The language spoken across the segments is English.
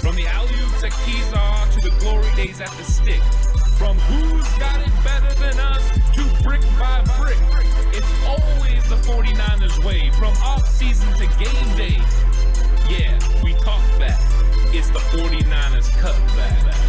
From the alley-oops at Kezar to the glory days at the stick. From who's got it better than us to brick by brick. It's always the 49ers way. From off-season to game day. Yeah, we talk back. It's the 49ers Cutback.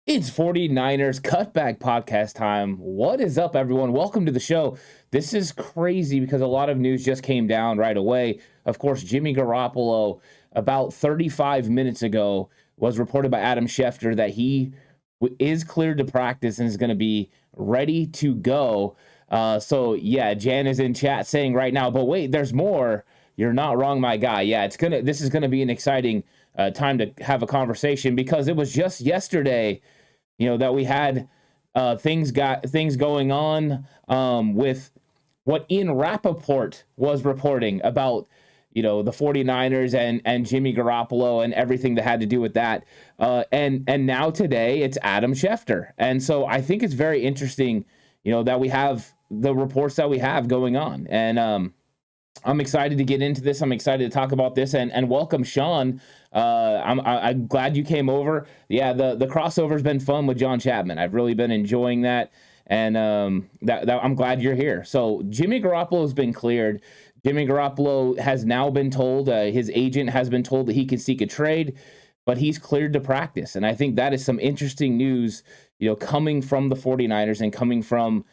It's 49ers Cutback Podcast time. What is up, everyone? Welcome to the show. This is crazy because a lot of news just came down right away. Of course, Jimmy Garoppolo, about 35 minutes ago, was reported by Adam Schefter that he is cleared to practice and is going to be ready to go. So, yeah, Jan is in chat saying right now, but wait, there's more. You're not wrong, my guy. Yeah, this is going to be an exciting time to have a conversation because it was just yesterday that we had things going on with what Ian Rappaport was reporting about, the 49ers and Jimmy Garoppolo and everything that had to do with that. And now today it's Adam Schefter. And so I think it's very interesting, that we have the reports that we have going on. And I'm excited to get into this. I'm excited to talk about this and welcome Sean. I'm glad you came over. Yeah, the crossover's been fun with John Chapman. I've really been enjoying that, and that I'm glad you're here. So Jimmy Garoppolo has been cleared. Jimmy Garoppolo has now been told, his agent has been told that he can seek a trade, but he's cleared to practice. And I think that is some interesting news, coming from the 49ers and coming from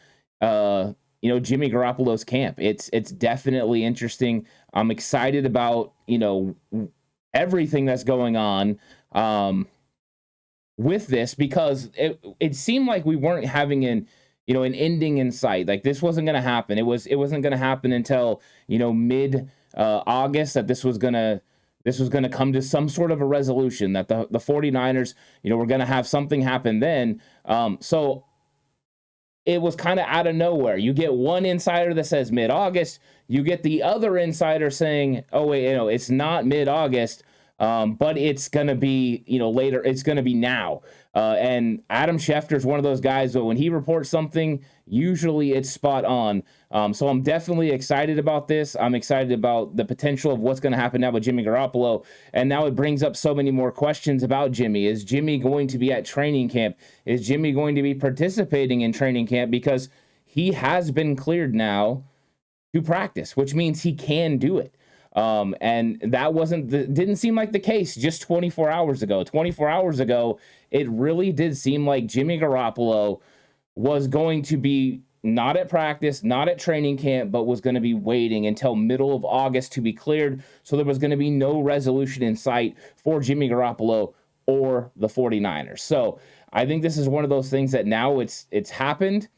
Jimmy Garoppolo's camp. It's definitely interesting. I'm excited about, everything that's going on with this because it seemed like we weren't having an ending in sight. Like this wasn't going to happen. It wasn't going to happen until, mid August that this was going to come to some sort of a resolution that the 49ers, were going to have something happen then. So it was kind of out of nowhere. You get one insider that says mid-August. You get the other insider saying, oh, wait, it's not mid-August, but it's going to be, later. It's going to be now. And Adam Schefter is one of those guys that when he reports something, usually it's spot on. So I'm definitely excited about this. I'm excited about the potential of what's going to happen now with Jimmy Garoppolo. And now it brings up so many more questions about Jimmy. Is Jimmy going to be at training camp? Is Jimmy going to be participating in training camp? Because he has been cleared now to practice, which means he can do it. And that didn't seem like the case just 24 hours ago. 24 hours ago, it really did seem like Jimmy Garoppolo was going to be not at practice, not at training camp, but was going to be waiting until middle of August to be cleared. So there was going to be no resolution in sight for Jimmy Garoppolo or the 49ers. So I think this is one of those things that now it's happened.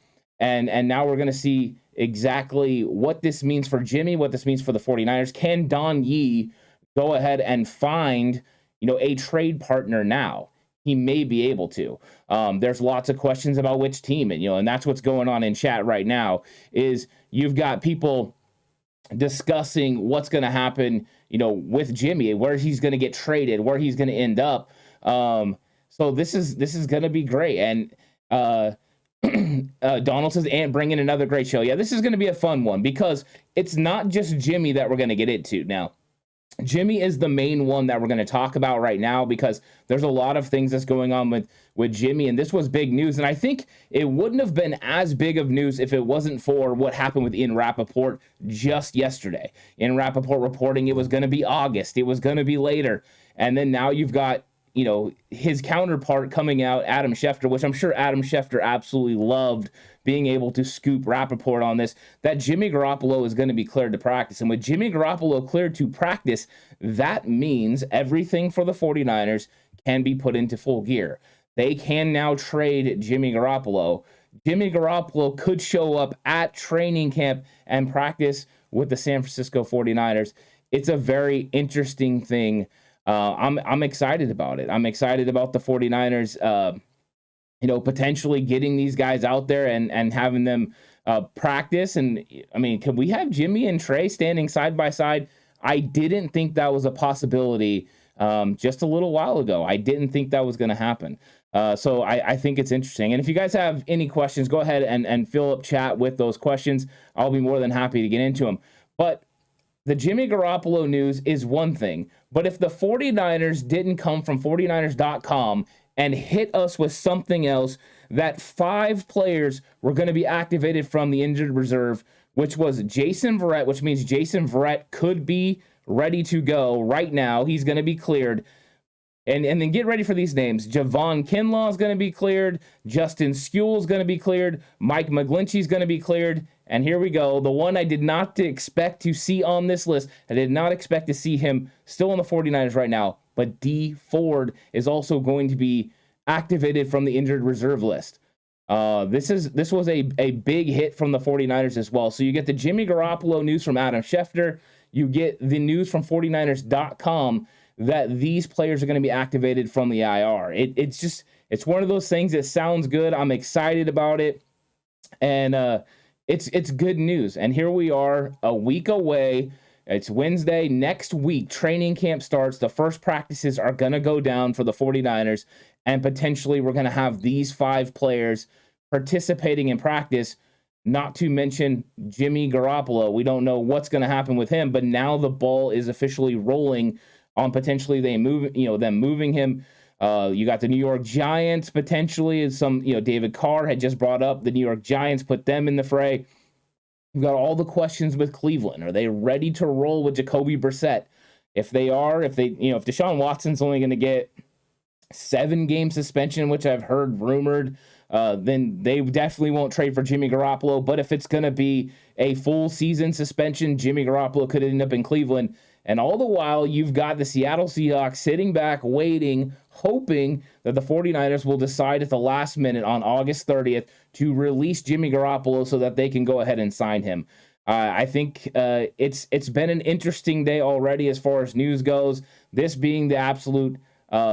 And now we're going to see exactly what this means for Jimmy, what this means for the 49ers. Can Don Yee go ahead and find, a trade partner now? He may be able to. There's lots of questions about which team, and that's what's going on in chat right now is you've got people discussing what's going to happen, with Jimmy, where he's going to get traded, where he's going to end up. So this is going to be great. And, Donald says, and bring in another great show. Yeah, this is going to be a fun one because it's not just Jimmy that we're going to get into. Now, Jimmy is the main one that we're going to talk about right now because there's a lot of things that's going on with Jimmy, and this was big news. And I think it wouldn't have been as big of news if it wasn't for what happened with Ian Rappaport just yesterday. Ian Rappaport reporting it was going to be August. It was going to be later. And then now you've got his counterpart coming out, Adam Schefter, which I'm sure Adam Schefter absolutely loved being able to scoop Rappaport on this, that Jimmy Garoppolo is going to be cleared to practice. And with Jimmy Garoppolo cleared to practice, that means everything for the 49ers can be put into full gear. They can now trade Jimmy Garoppolo. Jimmy Garoppolo could show up at training camp and practice with the San Francisco 49ers. It's a very interesting thing. I'm excited about it. I'm excited about the 49ers, potentially getting these guys out there and having them practice. And I mean, can we have Jimmy and Trey standing side by side? I didn't think that was a possibility just a little while ago. I didn't think that was going to happen. So I think it's interesting. And if you guys have any questions, go ahead and fill up chat with those questions. I'll be more than happy to get into them. But the Jimmy Garoppolo news is one thing. But if the 49ers didn't come from 49ers.com and hit us with something else, that 5 players were going to be activated from the injured reserve, which was Jason Verrett, which means Jason Verrett could be ready to go right now. He's going to be cleared. And then get ready for these names. Javon Kinlaw is going to be cleared. Justin Skule is going to be cleared. Mike McGlinchey is going to be cleared. And here we go. The one I did not expect to see on this list. I did not expect to see him still on the 49ers right now. But D Ford is also going to be activated from the injured reserve list. This was a big hit from the 49ers as well. So you get the Jimmy Garoppolo news from Adam Schefter. You get the news from 49ers.com that these players are going to be activated from the IR. It's one of those things that sounds good. I'm excited about it. And it's good news. And here we are a week away. It's Wednesday. Next week, training camp starts. The first practices are going to go down for the 49ers. And potentially we're going to have these 5 players participating in practice, not to mention Jimmy Garoppolo. We don't know what's going to happen with him, but now the ball is officially rolling on potentially them moving him. You got the New York Giants potentially, and David Carr had just brought up the New York Giants, put them in the fray. You've got all the questions with Cleveland. Are they ready to roll with Jacoby Brissett? If they are, if Deshaun Watson's only going to get 7-game suspension, which I've heard rumored, then they definitely won't trade for Jimmy Garoppolo. But if it's going to be a full season suspension, Jimmy Garoppolo could end up in Cleveland. And all the while, you've got the Seattle Seahawks sitting back, waiting, hoping that the 49ers will decide at the last minute on August 30th to release Jimmy Garoppolo so that they can go ahead and sign him. I think it's been an interesting day already as far as news goes. This being the absolute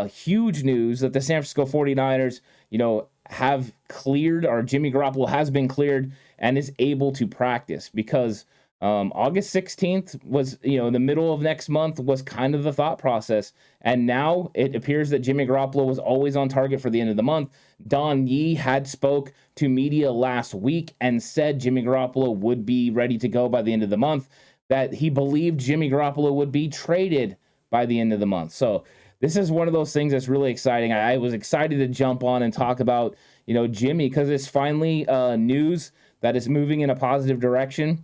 huge news that the San Francisco 49ers, have cleared, or Jimmy Garoppolo has been cleared and is able to practice, because August 16th was, in the middle of next month was kind of the thought process. And now it appears that Jimmy Garoppolo was always on target for the end of the month. Don Yee had spoke to media last week and said Jimmy Garoppolo would be ready to go by the end of the month, that he believed Jimmy Garoppolo would be traded by the end of the month. So this is one of those things that's really exciting. I was excited to jump on and talk about, Jimmy, because it's finally news that is moving in a positive direction.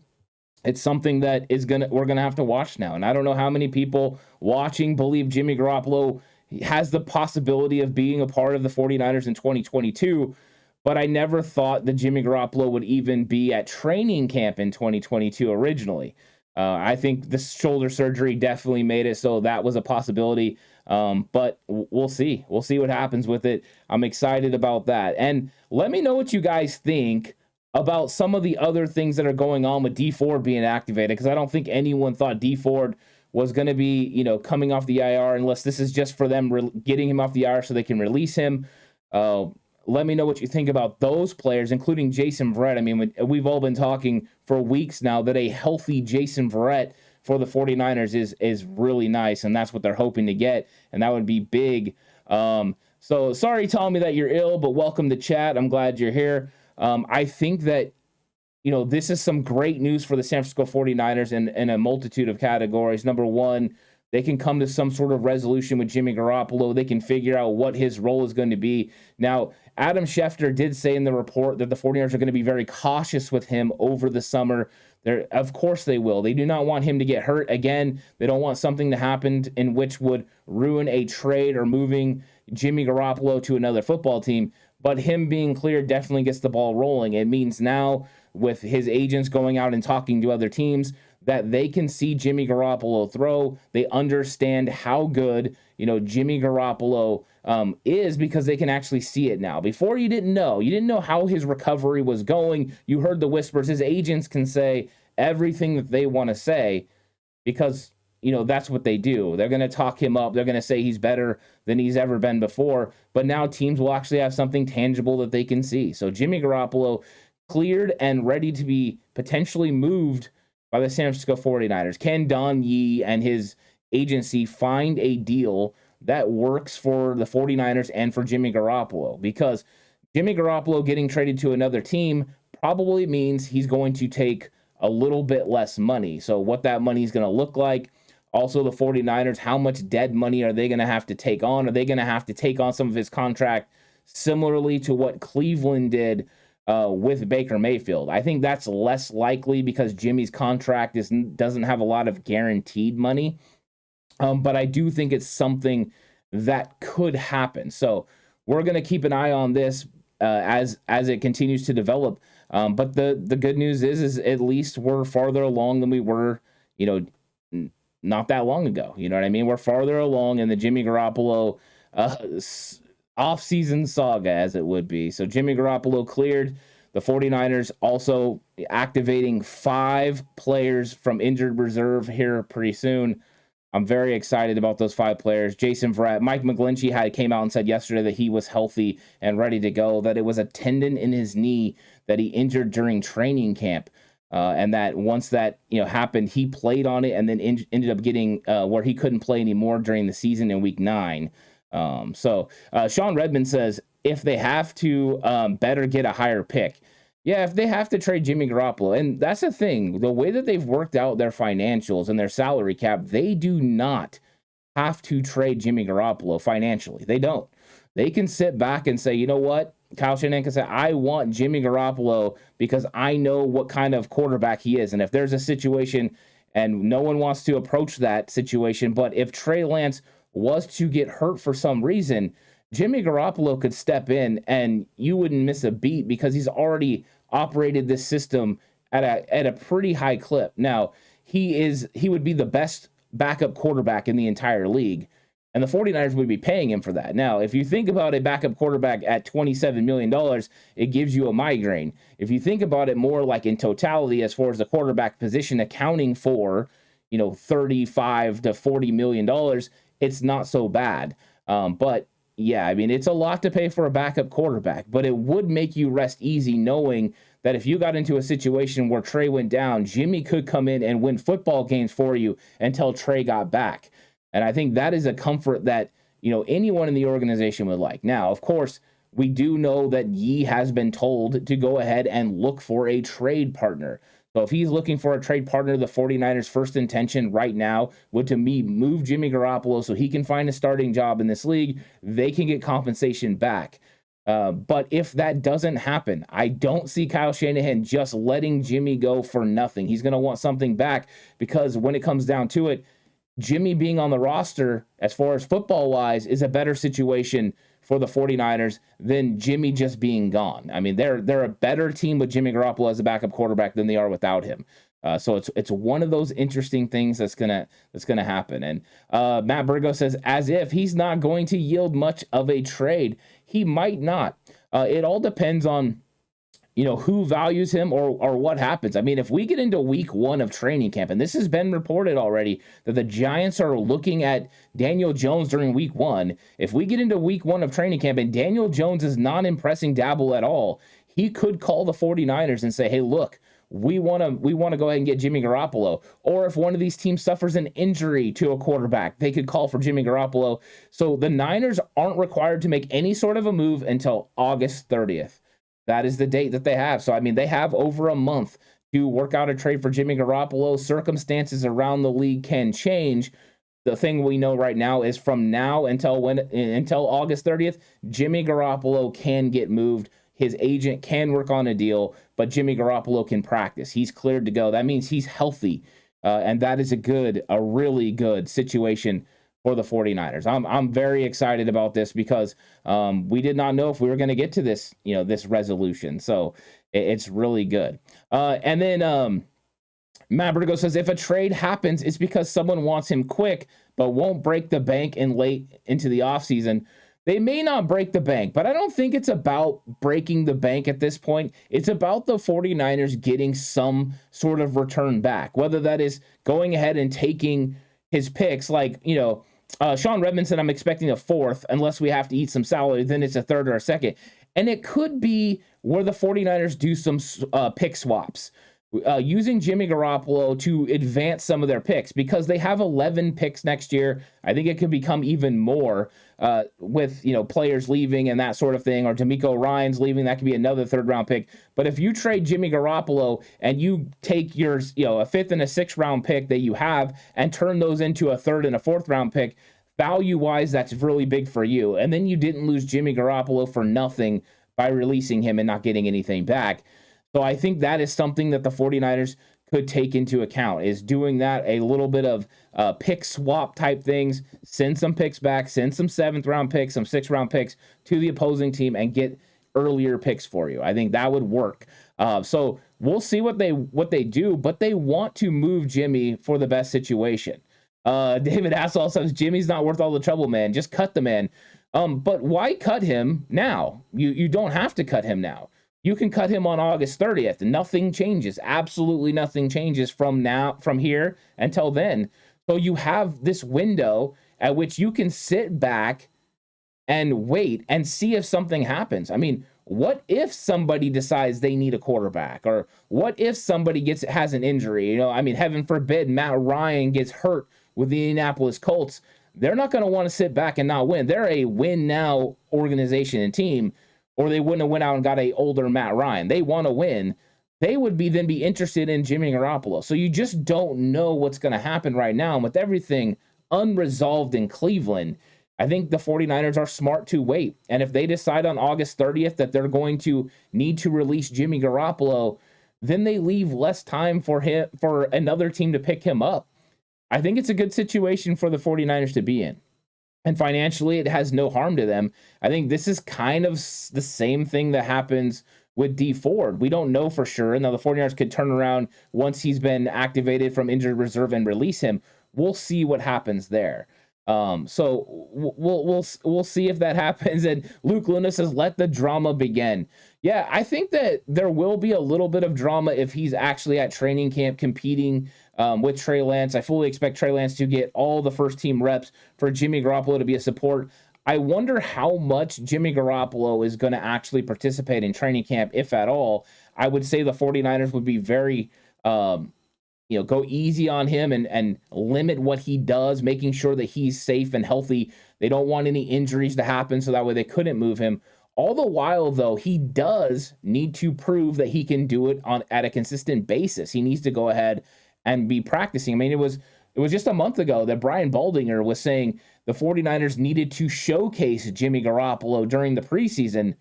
It's something that we're gonna have to watch now. And I don't know how many people watching believe Jimmy Garoppolo has the possibility of being a part of the 49ers in 2022, but I never thought that Jimmy Garoppolo would even be at training camp in 2022 originally. I think the shoulder surgery definitely made it so that was a possibility. But we'll see. We'll see what happens with it. I'm excited about that. And let me know what you guys think about some of the other things that are going on with D Ford being activated, because I don't think anyone thought D Ford was going to be, coming off the IR, unless this is just for them getting him off the IR so they can release him. Let me know what you think about those players, including Jason Verrett. I mean, we've all been talking for weeks now that a healthy Jason Verrett for the 49ers is really nice, and that's what they're hoping to get, and that would be big. So sorry, Tommy, that you're ill, but welcome to chat. I'm glad you're here. I think that, this is some great news for the San Francisco 49ers in a multitude of categories. Number one, they can come to some sort of resolution with Jimmy Garoppolo. They can figure out what his role is going to be. Now, Adam Schefter did say in the report that the 49ers are going to be very cautious with him over the summer. Of course they will. They do not want him to get hurt again. They don't want something to happen in which would ruin a trade or moving Jimmy Garoppolo to another football team. But him being cleared definitely gets the ball rolling. It means now, with his agents going out and talking to other teams, that they can see Jimmy Garoppolo throw. They understand how good, Jimmy Garoppolo is, because they can actually see it now. Before, you didn't know. You didn't know how his recovery was going. You heard the whispers. His agents can say everything that they want to say, because that's what they do. They're going to talk him up. They're going to say he's better than he's ever been before. But now teams will actually have something tangible that they can see. So Jimmy Garoppolo cleared and ready to be potentially moved by the San Francisco 49ers. Can Don Yee and his agency find a deal that works for the 49ers and for Jimmy Garoppolo, because Jimmy Garoppolo getting traded to another team probably means he's going to take a little bit less money. So what that money is going to look like. Also, the 49ers, how much dead money are they going to have to take on? Are they going to have to take on some of his contract similarly to what Cleveland did with Baker Mayfield? I think that's less likely because Jimmy's contract doesn't have a lot of guaranteed money. But I do think it's something that could happen. So we're going to keep an eye on this as it continues to develop. But the good news is at least we're farther along than we were, not that long ago. You know what I mean? We're farther along in the Jimmy Garoppolo off-season saga, as it would be. So Jimmy Garoppolo cleared. The 49ers also activating 5 players from injured reserve here pretty soon. I'm very excited about those 5 players. Jason Verrett, Mike McGlinchey came out and said yesterday that he was healthy and ready to go, that it was a tendon in his knee that he injured during training camp. And that once that happened, he played on it and then ended up getting where he couldn't play anymore during the season in week 9. So Sean Redmond says if they have to better get a higher pick. Yeah, if they have to trade Jimmy Garoppolo, and that's the thing, the way that they've worked out their financials and their salary cap, they do not have to trade Jimmy Garoppolo financially. They don't. They can sit back and say, you know what? Kyle Shanahan can say, I want Jimmy Garoppolo because I know what kind of quarterback he is. And if there's a situation and no one wants to approach that situation, but if Trey Lance was to get hurt for some reason, Jimmy Garoppolo could step in and you wouldn't miss a beat because he's already operated this system at a pretty high clip. Now, he would be the best backup quarterback in the entire league, and the 49ers would be paying him for that. Now, if you think about a backup quarterback at $27 million, it gives you a migraine. If you think about it more like in totality as far as the quarterback position accounting for, $35 to $40 million, it's not so bad. But yeah, I mean, it's a lot to pay for a backup quarterback, but it would make you rest easy knowing that if you got into a situation where Trey went down, Jimmy could come in and win football games for you until Trey got back. And I think that is a comfort that, anyone in the organization would like. Now, of course, we do know that Yee has been told to go ahead and look for a trade partner. So if he's looking for a trade partner, the 49ers' first intention right now would to me move Jimmy Garoppolo so he can find a starting job in this league. They can get compensation back. But if that doesn't happen, I don't see Kyle Shanahan just letting Jimmy go for nothing. He's going to want something back because when it comes down to it, Jimmy being on the roster, as far as football-wise, is a better situation for the 49ers than Jimmy just being gone. I mean, they're a better team with Jimmy Garoppolo as a backup quarterback than they are without him. So it's one of those interesting things that's gonna happen. And Matt Burgo says, as if he's not going to yield much of a trade. He might not. It all depends on who values him or what happens. I mean, if we get into week 1 of training camp, and this has been reported already that the Giants are looking at Daniel Jones during week 1. If we get into week 1 of training camp and Daniel Jones is not impressing Dabble at all, he could call the 49ers and say, hey, look, we want to go ahead and get Jimmy Garoppolo. Or if one of these teams suffers an injury to a quarterback, they could call for Jimmy Garoppolo. So the Niners aren't required to make any sort of a move until August 30th. That is the date that they have. So, I mean, they have over a month to work out a trade for Jimmy Garoppolo. Circumstances around the league can change. The thing we know right now is from now until August 30th, Jimmy Garoppolo can get moved. His agent can work on a deal, but Jimmy Garoppolo can practice. He's cleared to go. That means he's healthy, and that is a really good situation for the 49ers. I'm very excited about this because we did not know if we were going to get to this, this resolution. So it's really good. And then Matt Burgo says, if a trade happens, it's because someone wants him quick, but won't break the bank in late into the offseason. They may not break the bank, but I don't think it's about breaking the bank at this point. It's about the 49ers getting some sort of return back, whether that is going ahead and taking his picks, like, Sean Redmond said, I'm expecting a 4th unless we have to eat some salary. Then it's a 3rd or a 2nd. And it could be where the 49ers do some pick swaps. using Jimmy Garoppolo to advance some of their picks, because they have 11 picks next year. I think it could become even more with, players leaving and that sort of thing, or D'Amico Ryan's leaving. That could be another third round pick. But if you trade Jimmy Garoppolo and you take your, a fifth and a sixth round pick that you have and turn those into a third and a fourth round pick, value wise, that's really big for you. And then you didn't lose Jimmy Garoppolo for nothing by releasing him and not getting anything back. So I think that is something that the 49ers could take into account, is doing that, a little bit of pick swap type things, send some picks back, send some 7th round picks, some 6th round picks to the opposing team and get earlier picks for you. I think that would work. So we'll see what they do, but they want to move Jimmy for the best situation. David Hassel says, Jimmy's not worth all the trouble, man. Just cut the man. But why cut him now? You don't have to cut him now. You can cut him on August 30th. Nothing changes. Absolutely nothing changes from here until then. So you have this window at which you can sit back and wait and see if something happens. I mean, what if somebody decides they need a quarterback? Or what if somebody has an injury? Heaven forbid Matt Ryan gets hurt with the Indianapolis Colts. They're not going to want to sit back and not win. They're a win now organization and team, or they wouldn't have went out and got a older Matt Ryan. They want to win. They would then be interested in Jimmy Garoppolo. So you just don't know what's going to happen right now. And with everything unresolved in Cleveland, I think the 49ers are smart to wait. And if they decide on August 30th that they're going to need to release Jimmy Garoppolo, then they leave less time for another team to pick him up. I think it's a good situation for the 49ers to be in. And financially, it has no harm to them. I think this is kind of the same thing that happens with Dee Ford. We don't know for sure. Now, the 49ers could turn around once he's been activated from injured reserve and release him. We'll see what happens there. So we'll see if that happens. And Luke Luna says, let the drama begin. Yeah, I think that there will be a little bit of drama if he's actually at training camp competing with Trey Lance. I fully expect Trey Lance to get all the first team reps, for Jimmy Garoppolo to be a support. I wonder how much Jimmy Garoppolo is going to actually participate in training camp, if at all. I would say the 49ers would be very, go easy on him and limit what he does, making sure that he's safe and healthy. They don't want any injuries to happen, so that way they couldn't move him. All the while, though, he does need to prove that he can do it at a consistent basis. He needs to go ahead and be practicing. I mean, it was just a month ago that Brian Baldinger was saying the 49ers needed to showcase Jimmy Garoppolo during the preseason,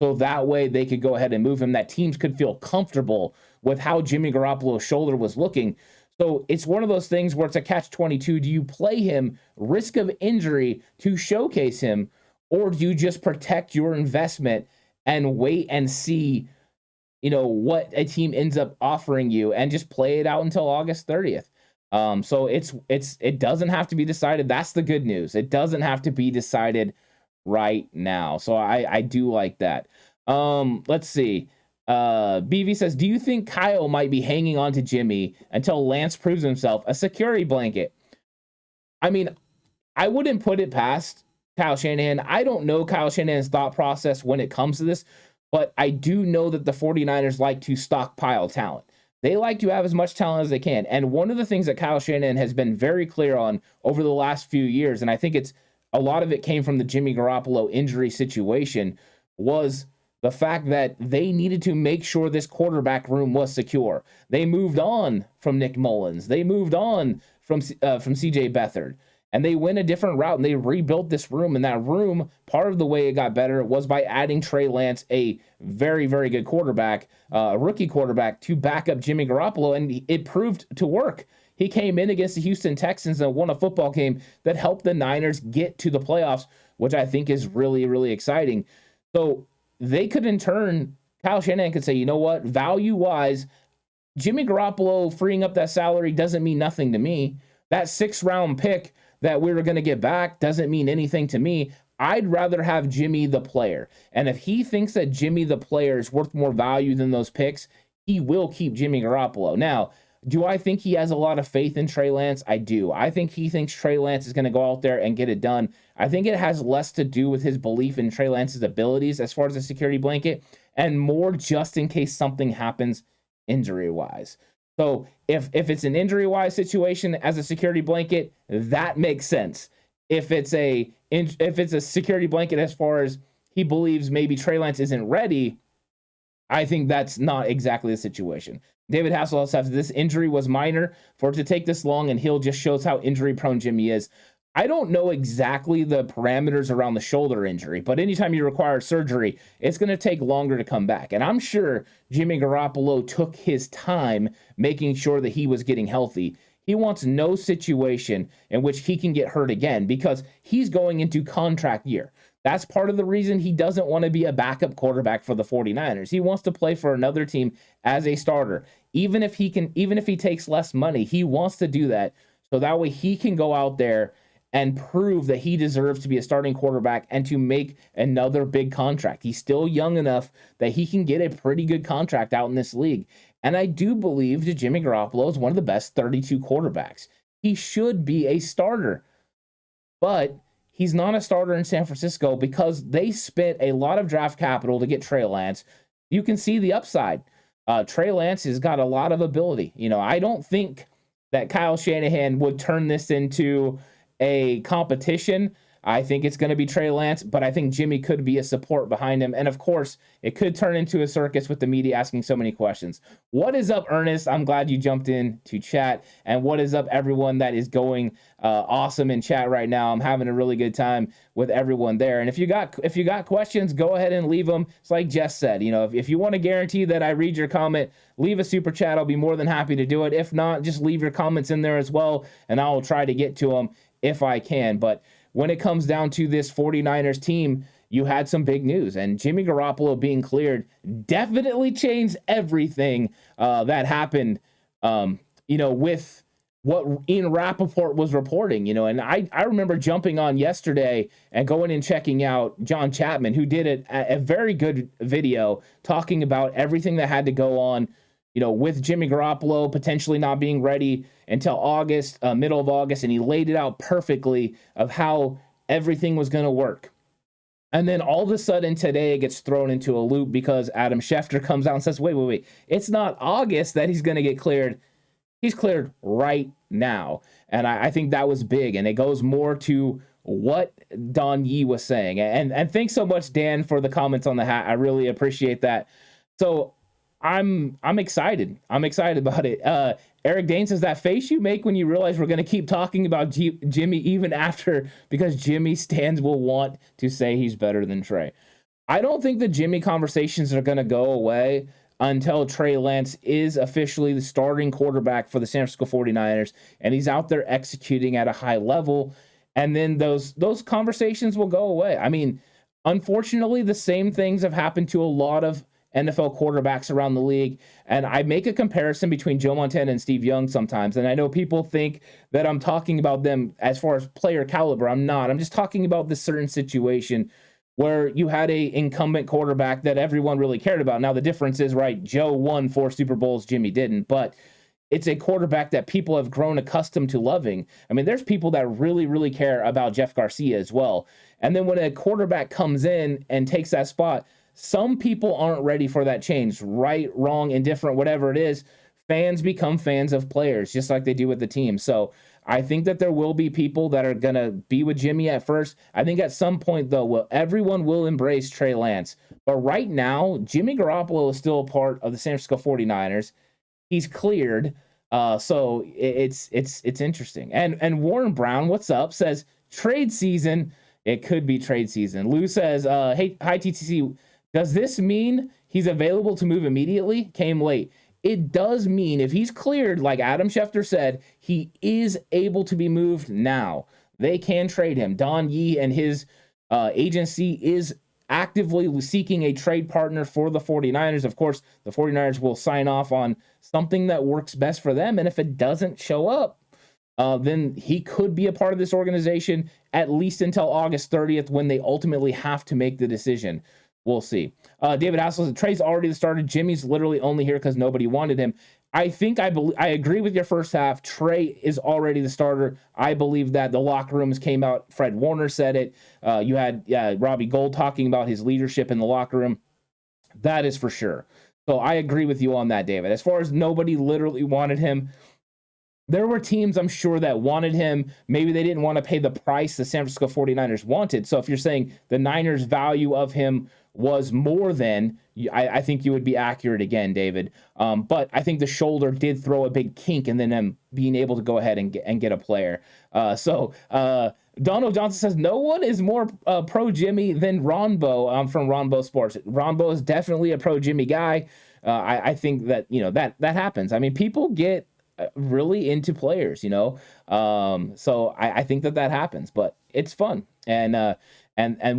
so that way they could go ahead and move him, that teams could feel comfortable with how Jimmy Garoppolo's shoulder was looking. So it's one of those things where it's a catch-22. Do you play him, risk of injury, to showcase him, or do you just protect your investment and wait and see, what a team ends up offering you and just play it out until August 30th? So it doesn't have to be decided. That's the good news. It doesn't have to be decided right now. So I do like that. Let's see. BV says, do you think Kyle might be hanging on to Jimmy until Lance proves himself a security blanket? I mean, I wouldn't put it past Kyle Shanahan. I don't know Kyle Shanahan's thought process when it comes to this, but I do know that the 49ers like to stockpile talent. They like to have as much talent as they can. And one of the things that Kyle Shanahan has been very clear on over the last few years, and I think a lot of it came from the Jimmy Garoppolo injury situation, was the fact that they needed to make sure this quarterback room was secure. They moved on from Nick Mullins. They moved on from CJ Beathard. And they went a different route, and they rebuilt this room. And that room, part of the way it got better was by adding Trey Lance, a very, very good quarterback, a rookie quarterback, to back up Jimmy Garoppolo, and it proved to work. He came in against the Houston Texans and won a football game that helped the Niners get to the playoffs, which I think is really, really exciting. So they could, in turn, Kyle Shanahan could say, you know what, value-wise, Jimmy Garoppolo freeing up that salary doesn't mean nothing to me. That 6th-round pick that we were going to get back doesn't mean anything to me. I'd rather have Jimmy the player. And if he thinks that Jimmy the player is worth more value than those picks, he will keep Jimmy Garoppolo. Now, do I think he has a lot of faith in Trey Lance? I do. I think he thinks Trey Lance is going to go out there and get it done. I think it has less to do with his belief in Trey Lance's abilities as far as a security blanket, and more just in case something happens injury-wise. So if it's an injury-wise situation as a security blanket, that makes sense. If it's a security blanket as far as he believes maybe Trey Lance isn't ready, I think that's not exactly the situation. David Hasselhoff says this injury was minor. For it to take this long and heal just shows how injury-prone Jimmy is. I don't know exactly the parameters around the shoulder injury, but anytime you require surgery, it's going to take longer to come back. And I'm sure Jimmy Garoppolo took his time making sure that he was getting healthy. He wants no situation in which he can get hurt again because he's going into contract year. That's part of the reason he doesn't want to be a backup quarterback for the 49ers. He wants to play for another team as a starter. Even if he takes less money, he wants to do that. So that way he can go out there and prove that he deserves to be a starting quarterback and to make another big contract. He's still young enough that he can get a pretty good contract out in this league. And I do believe that Jimmy Garoppolo is one of the best 32 quarterbacks. He should be a starter. But he's not a starter in San Francisco because they spent a lot of draft capital to get Trey Lance. You can see the upside. Trey Lance has got a lot of ability. I don't think that Kyle Shanahan would turn this into a competition. I think it's going to be Trey Lance, but I think Jimmy could be a support behind him. And of course, it could turn into a circus with the media asking so many questions. What is up, Ernest? I'm glad you jumped in to chat. And what is up, everyone that is going awesome in chat right now? I'm having a really good time with everyone there. And if you got questions, go ahead and leave them. It's like Jess said, if you want to guarantee that I read your comment, leave a super chat. I'll be more than happy to do it. If not, just leave your comments in there as well, and I'll try to get to them if I can. But when it comes down to this 49ers team, you had some big news, and Jimmy Garoppolo being cleared definitely changed everything that happened, with what Ian Rappaport was reporting, and I remember jumping on yesterday and going and checking out John Chapman, who did a very good video talking about everything that had to go on, with Jimmy Garoppolo potentially not being ready until August, middle of August, and he laid it out perfectly of how everything was going to work. And then all of a sudden today it gets thrown into a loop because Adam Schefter comes out and says, wait, it's not August that he's going to get cleared. He's cleared right now. And I think that was big, and it goes more to what Don Yee was saying. And thanks so much, Dan, for the comments on the hat. I really appreciate that. So I'm excited. I'm excited about it. Eric Dane says that face you make when you realize we're going to keep talking about Jimmy even after, because Jimmy stands will want to say he's better than Trey. I don't think the Jimmy conversations are going to go away until Trey Lance is officially the starting quarterback for the San Francisco 49ers, and he's out there executing at a high level. And then those conversations will go away. I mean, unfortunately, the same things have happened to a lot of NFL quarterbacks around the league. And I make a comparison between Joe Montana and Steve Young sometimes. And I know people think that I'm talking about them as far as player caliber. I'm not. I'm just talking about this certain situation where you had a incumbent quarterback that everyone really cared about. Now, the difference is, right, Joe won 4 Super Bowls, Jimmy didn't. But it's a quarterback that people have grown accustomed to loving. I mean, there's people that really, really care about Jeff Garcia as well. And then when a quarterback comes in and takes that spot, some people aren't ready for that change. Right, wrong, indifferent, whatever it is, fans become fans of players, just like they do with the team. So I think that there will be people that are going to be with Jimmy at first. I think at some point, though, everyone will embrace Trey Lance. But right now, Jimmy Garoppolo is still a part of the San Francisco 49ers. He's cleared. So it's interesting. And Warren Brown, what's up, says trade season. It could be trade season. Lou says, hey, hi, TTC. Does this mean he's available to move immediately? Came late. It does mean if he's cleared, like Adam Schefter said, he is able to be moved now. They can trade him. Don Yee and his agency is actively seeking a trade partner for the 49ers. Of course, the 49ers will sign off on something that works best for them. And if it doesn't show up, then he could be a part of this organization at least until August 30th when they ultimately have to make the decision. We'll see. David Hassel says, Trey's already the starter. Jimmy's literally only here because nobody wanted him. I agree with your first half. Trey is already the starter. I believe that the locker rooms came out. Fred Warner said it. You had Robbie Gould talking about his leadership in the locker room. That is for sure. So I agree with you on that, David. As far as nobody literally wanted him, there were teams, I'm sure, that wanted him. Maybe they didn't want to pay the price the San Francisco 49ers wanted. So if you're saying the Niners' value of him was more than, I think you would be accurate again, David. But I think the shoulder did throw a big kink in them being able to go ahead and get a player. Donald Johnson says, no one is more pro Jimmy than Ronbo from Ronbo Sports. Ronbo is definitely a pro Jimmy guy. I think that, that happens. I mean, people get really into players, so I think that happens, but it's fun. And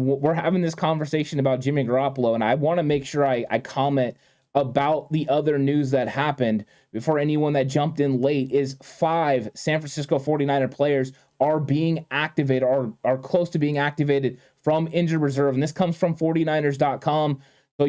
we're having this conversation about Jimmy Garoppolo, and I want to make sure I comment about the other news that happened before anyone that jumped in late. Is 5 San Francisco 49er players are being activated or are close to being activated from injured reserve. And this comes from 49ers.com. So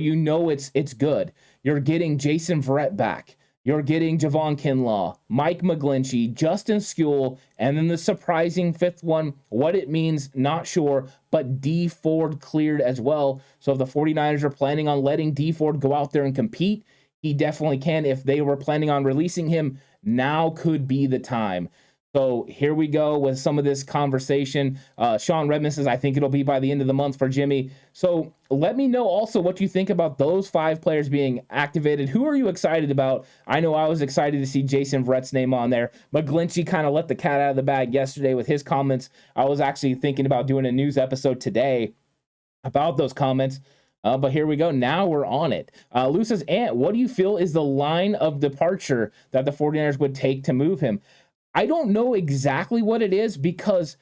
it's good. You're getting Jason Verrett back. You're getting Javon Kinlaw, Mike McGlinchey, Justin Skule, and then the surprising 5th one. What it means, not sure, but D Ford cleared as well. So if the 49ers are planning on letting D Ford go out there and compete, he definitely can. If they were planning on releasing him, now could be the time. So here we go with some of this conversation. Sean Redmond says, I think it'll be by the end of the month for Jimmy. So let me know also what you think about those 5 players being activated. Who are you excited about? I know I was excited to see Jason Verrett's name on there. McGlinchey kind of let the cat out of the bag yesterday with his comments. I was actually thinking about doing a news episode today about those comments. But here we go. Now we're on it. Lou says, Ant, what do you feel is the line of departure that the 49ers would take to move him? I don't know exactly what it is, because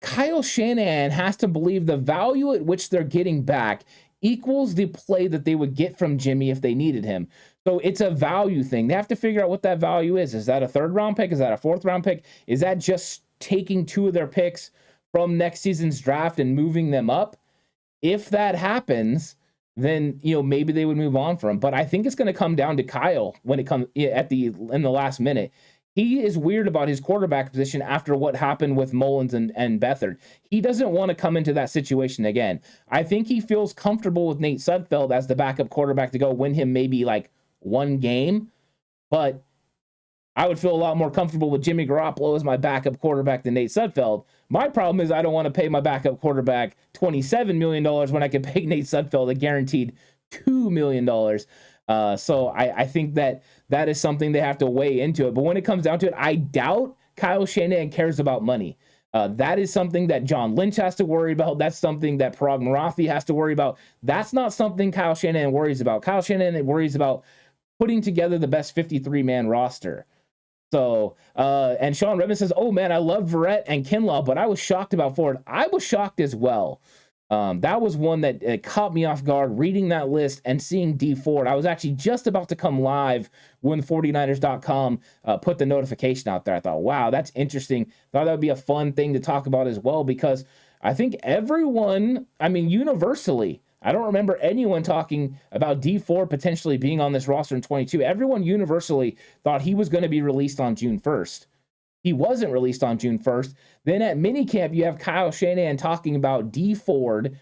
Kyle Shanahan has to believe the value at which they're getting back equals the play that they would get from Jimmy if they needed him. So it's a value thing. They have to figure out what that value is. Is that a 3rd round pick? Is that a 4th round pick? Is that just taking 2 of their picks from next season's draft and moving them up? If that happens, then maybe they would move on from him. But I think it's going to come down to Kyle when it comes in the last minute. He is weird about his quarterback position after what happened with Mullins and Beathard. He doesn't want to come into that situation again. I think he feels comfortable with Nate Sudfeld as the backup quarterback to go win him maybe like 1 game. But I would feel a lot more comfortable with Jimmy Garoppolo as my backup quarterback than Nate Sudfeld. My problem is I don't want to pay my backup quarterback $27 million when I could pay Nate Sudfeld a guaranteed $2 million. So I think that is something they have to weigh into it. But when it comes down to it, I doubt Kyle Shanahan cares about money. That is something that John Lynch has to worry about. That's something that Parag Marathi has to worry about. That's not something Kyle Shanahan worries about. Kyle Shanahan worries about putting together the best 53-man roster. So, and Sean Redmond says, oh man, I love Verrett and Kinlaw, but I was shocked about Ford. I was shocked as well. That was one that caught me off guard reading that list and seeing D Ford. I was actually just about to come live when 49ers.com put the notification out there. I thought, wow, that's interesting. Thought that would be a fun thing to talk about as well, because I think everyone, universally, I don't remember anyone talking about D Ford potentially being on this roster in 22. Everyone universally thought he was going to be released on June 1st. He wasn't released on June 1st. Then at minicamp, you have Kyle Shanahan talking about D Ford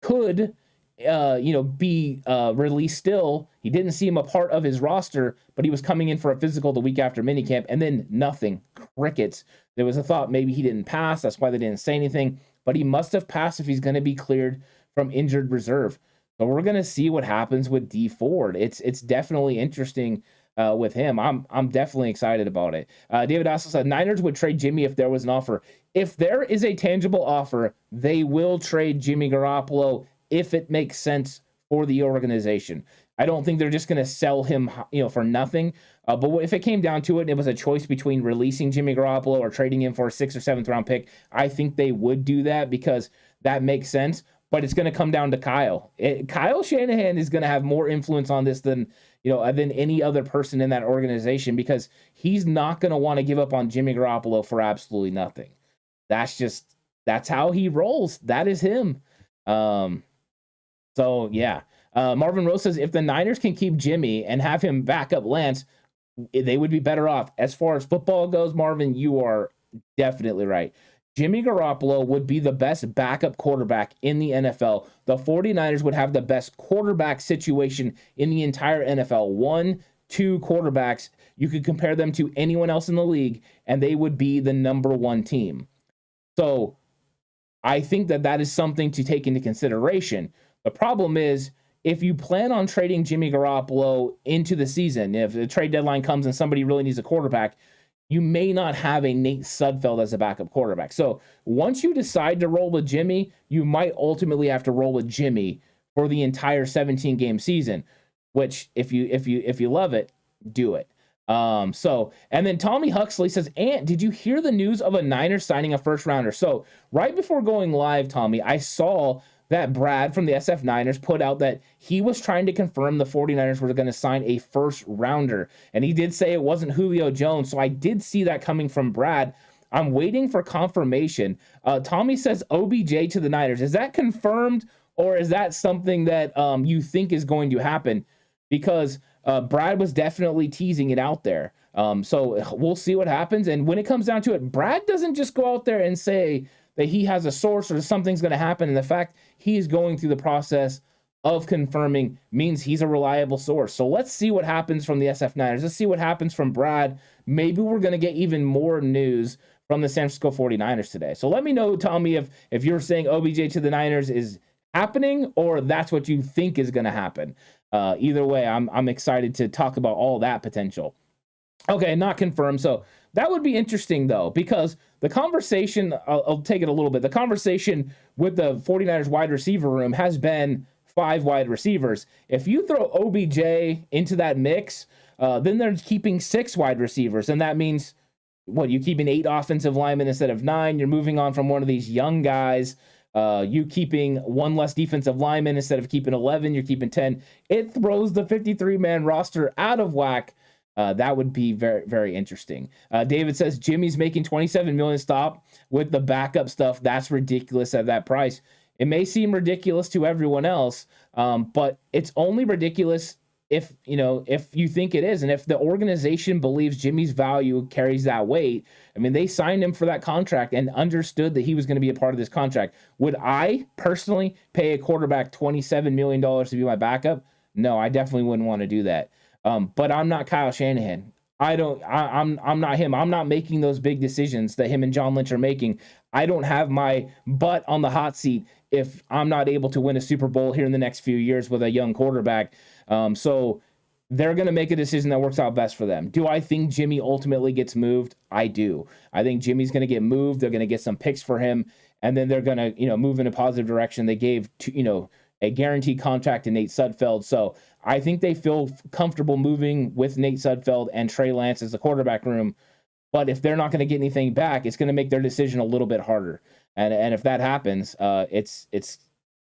could, be released still. He didn't see him a part of his roster, but he was coming in for a physical the week after minicamp, and then nothing. Crickets. There was a thought maybe he didn't pass. That's why they didn't say anything. But he must have passed if he's going to be cleared from injured reserve. So we're going to see what happens with D Ford. It's definitely interesting. With him, I'm definitely excited about it. David also said Niners would trade Jimmy if there was an offer. If there is a tangible offer, they will trade Jimmy Garoppolo if it makes sense for the organization. I don't think they're just going to sell him, for nothing. But if it came down to it and it was a choice between releasing Jimmy Garoppolo or trading him for a 6th or 7th round pick, I think they would do that because that makes sense. But it's going to come down to Kyle. Kyle Shanahan is going to have more influence on this than any other person in that organization, because he's not going to want to give up on Jimmy Garoppolo for absolutely nothing. That's how he rolls. That is him. So yeah. Marvin Rose says if the Niners can keep Jimmy and have him back up Lance, they would be better off. As far as football goes, Marvin, you are definitely right. Jimmy Garoppolo would be the best backup quarterback in the NFL. The 49ers would have the best quarterback situation in the entire NFL. 1, 2 quarterbacks, you could compare them to anyone else in the league, and they would be the number 1 team. So I think that is something to take into consideration. The problem is, if you plan on trading Jimmy Garoppolo into the season, if the trade deadline comes and somebody really needs a quarterback, you may not have a Nate Sudfeld as a backup quarterback. So once you decide to roll with Jimmy, you might ultimately have to roll with Jimmy for the entire 17-game season, which if you love it, do it. And then Tommy Huxley says, Ant, did you hear the news of a Niners signing a first rounder? So right before going live, Tommy, I saw that Brad from the SF Niners put out that he was trying to confirm the 49ers were going to sign a first rounder. And he did say it wasn't Julio Jones. So I did see that coming from Brad. I'm waiting for confirmation. Tommy says OBJ to the Niners. Is that confirmed, or is that something that you think is going to happen? Because Brad was definitely teasing it out there. So we'll see what happens. And when it comes down to it, Brad doesn't just go out there and say that he has a source or something's going to happen. And the fact he is going through the process of confirming means he's a reliable source. So let's see what happens from the SF Niners. Let's see what happens from Brad. Maybe we're going to get even more news from the San Francisco 49ers today. So let me know, Tommy, if you're saying OBJ to the Niners is happening or that's what you think is going to happen. Either way, I'm excited to talk about all that potential. Okay, not confirmed. So that would be interesting, though, because the conversation, I'll take it a little bit. The conversation with the 49ers wide receiver room has been 5 wide receivers. If you throw OBJ into that mix, then they're keeping 6 wide receivers. And that means, you keeping 8 offensive linemen instead of 9. You're moving on from one of these young guys. You keeping 1 less defensive lineman instead of keeping 11. You're keeping 10. It throws the 53-man roster out of whack. That would be very, very interesting. David says Jimmy's making $27 million. Stop with the backup stuff. That's ridiculous at that price. It may seem ridiculous to everyone else, but it's only ridiculous if you think it is, and if the organization believes Jimmy's value carries that weight. I mean, they signed him for that contract and understood that he was going to be a part of this contract. Would I personally pay a quarterback $27 million to be my backup? No, I definitely wouldn't want to do that. But I'm not Kyle Shanahan. I'm not him. I'm not making those big decisions that him and John Lynch are making. I don't have my butt on the hot seat if I'm not able to win a Super Bowl here in the next few years with a young quarterback. So they're going to make a decision that works out best for them. Do I think Jimmy ultimately gets moved? I do. I think Jimmy's going to get moved. They're going to get some picks for him, and then they're going to, move in a positive direction. They gave, a guaranteed contract to Nate Sudfeld. So I think they feel comfortable moving with Nate Sudfeld and Trey Lance as the quarterback room. But if they're not going to get anything back, it's going to make their decision a little bit harder. And if that happens, it's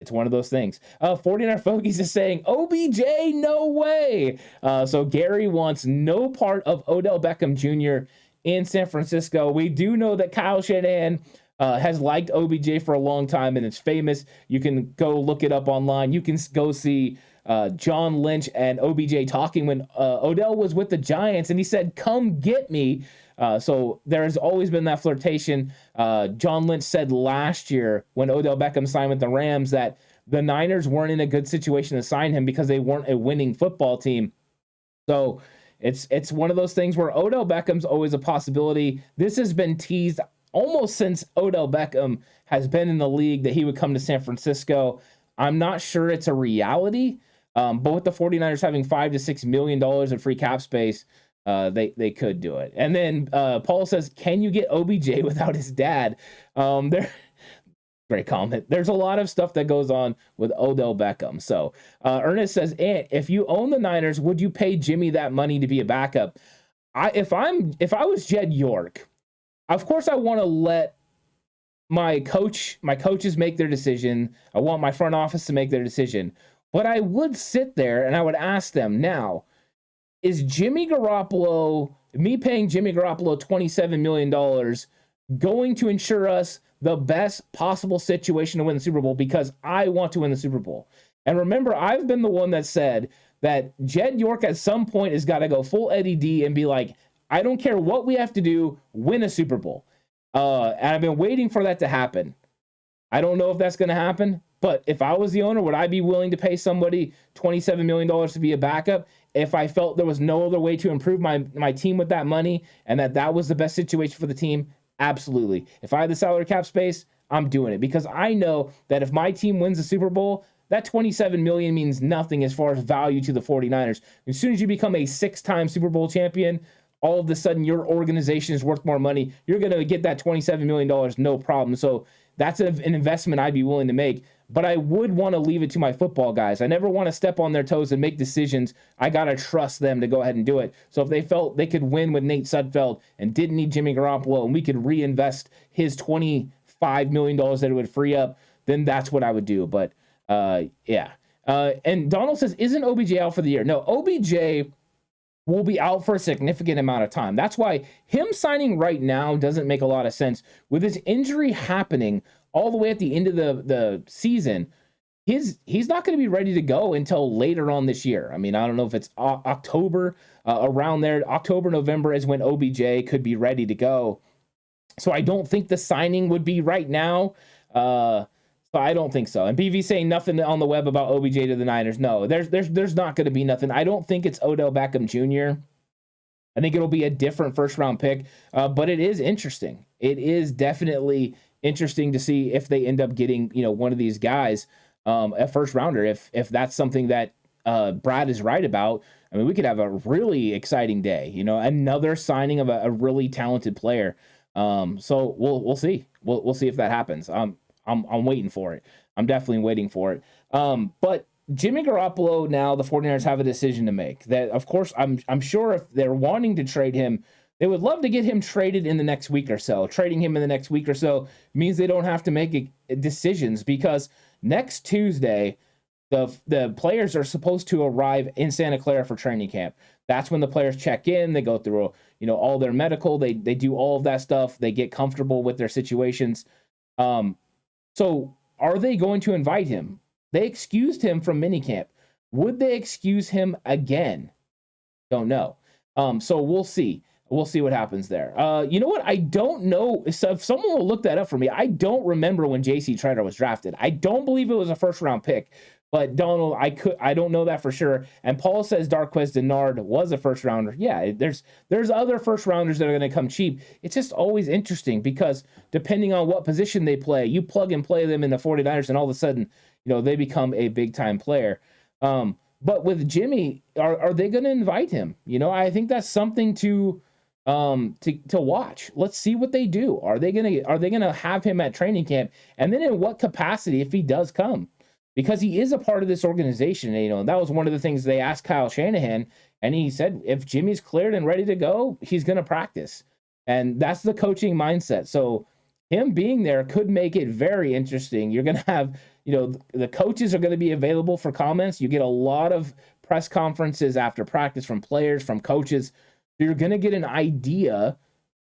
one of those things. 49er Fogies is saying, OBJ, no way. So Gary wants no part of Odell Beckham Jr. in San Francisco. We do know that Kyle Shanahan has liked OBJ for a long time, and it's famous. You can go look it up online. You can go see John Lynch and OBJ talking when Odell was with the Giants, and he said, come get me. So there has always been that flirtation. John Lynch said last year when Odell Beckham signed with the Rams that the Niners weren't in a good situation to sign him because they weren't a winning football team. So it's one of those things where Odell Beckham's always a possibility. This has been teased almost since Odell Beckham has been in the league that he would come to San Francisco. I'm not sure it's a reality, but with the 49ers having $5 to $6 million in free cap space, they could do it. And then Paul says, can you get OBJ without his dad? Great comment. There's a lot of stuff that goes on with Odell Beckham. So Ernest says, Ant, if you own the Niners, would you pay Jimmy that money to be a backup? If I was Jed York, of course I want to let my coaches make their decision. I want my front office to make their decision. But I would sit there and I would ask them, now, is Jimmy Garoppolo, me paying Jimmy Garoppolo $27 million, going to ensure us the best possible situation to win the Super Bowl because I want to win the Super Bowl? And remember, I've been the one that said that Jed York at some point has got to go full Eddie D and be like, I don't care what we have to do, win a Super Bowl. And I've been waiting for that to happen. I don't know if that's going to happen, but if I was the owner, would I be willing to pay somebody $27 million to be a backup if I felt there was no other way to improve my team with that money and that was the best situation for the team? Absolutely. If I had the salary cap space, I'm doing it because I know that if my team wins the Super Bowl, that $27 million means nothing as far as value to the 49ers. As soon as you become a 6-time Super Bowl champion, all of a sudden your organization is worth more money. You're going to get that $27 million, no problem. So that's an investment I'd be willing to make. But I would want to leave it to my football guys. I never want to step on their toes and make decisions. I got to trust them to go ahead and do it. So if they felt they could win with Nate Sudfeld and didn't need Jimmy Garoppolo and we could reinvest his $25 million that it would free up, then that's what I would do. But yeah. And Donald says, isn't OBJ out for the year? No, OBJ will be out for a significant amount of time. That's why him signing right now doesn't make a lot of sense. With his injury happening all the way at the end of the season, he's not going to be ready to go until later on this year. I mean, I don't know if it's October, around there. October, November is when OBJ could be ready to go. So I don't think the signing would be right now. So I don't think so. And BV saying nothing on the web about OBJ to the Niners. No, there's not going to be nothing. I don't think it's Odell Beckham Jr. I think it'll be a different first round pick. But it is interesting. It is definitely interesting to see if they end up getting, one of these guys, a first rounder. If that's something that Brad is right about, I mean, we could have a really exciting day. Another signing of a really talented player. So we'll see. We'll see if that happens. I'm waiting for it. I'm definitely waiting for it. But Jimmy Garoppolo, now the 49ers have a decision to make. That, of course, I'm sure if they're wanting to trade him, they would love to get him traded in the next week or so. Trading him in the next week or so means they don't have to make decisions because next Tuesday, the players are supposed to arrive in Santa Clara for training camp. That's when the players check in. They go through, all their medical. They do all of that stuff. They get comfortable with their situations. So are they going to invite him? They excused him from minicamp. Would they excuse him again? Don't know. So we'll see. We'll see what happens there. You know what? I don't know. So if someone will look that up for me, I don't remember when J.C. Treader was drafted. I don't believe it was a first round pick. But Donald, I don't know that for sure. And Paul says Darquez Denard was a first rounder. Yeah, there's other first rounders that are going to come cheap. It's just always interesting because depending on what position they play, you plug and play them in the 49ers and all of a sudden, they become a big time player. But with Jimmy, are they going to invite him? I think that's something to watch. Let's see what they do. Are they going to have him at training camp? And then in what capacity if he does come? Because he is a part of this organization. And, that was one of the things they asked Kyle Shanahan. And he said, if Jimmy's cleared and ready to go, he's going to practice. And that's the coaching mindset. So him being there could make it very interesting. You're going to have, the coaches are going to be available for comments. You get a lot of press conferences after practice from players, from coaches. You're going to get an idea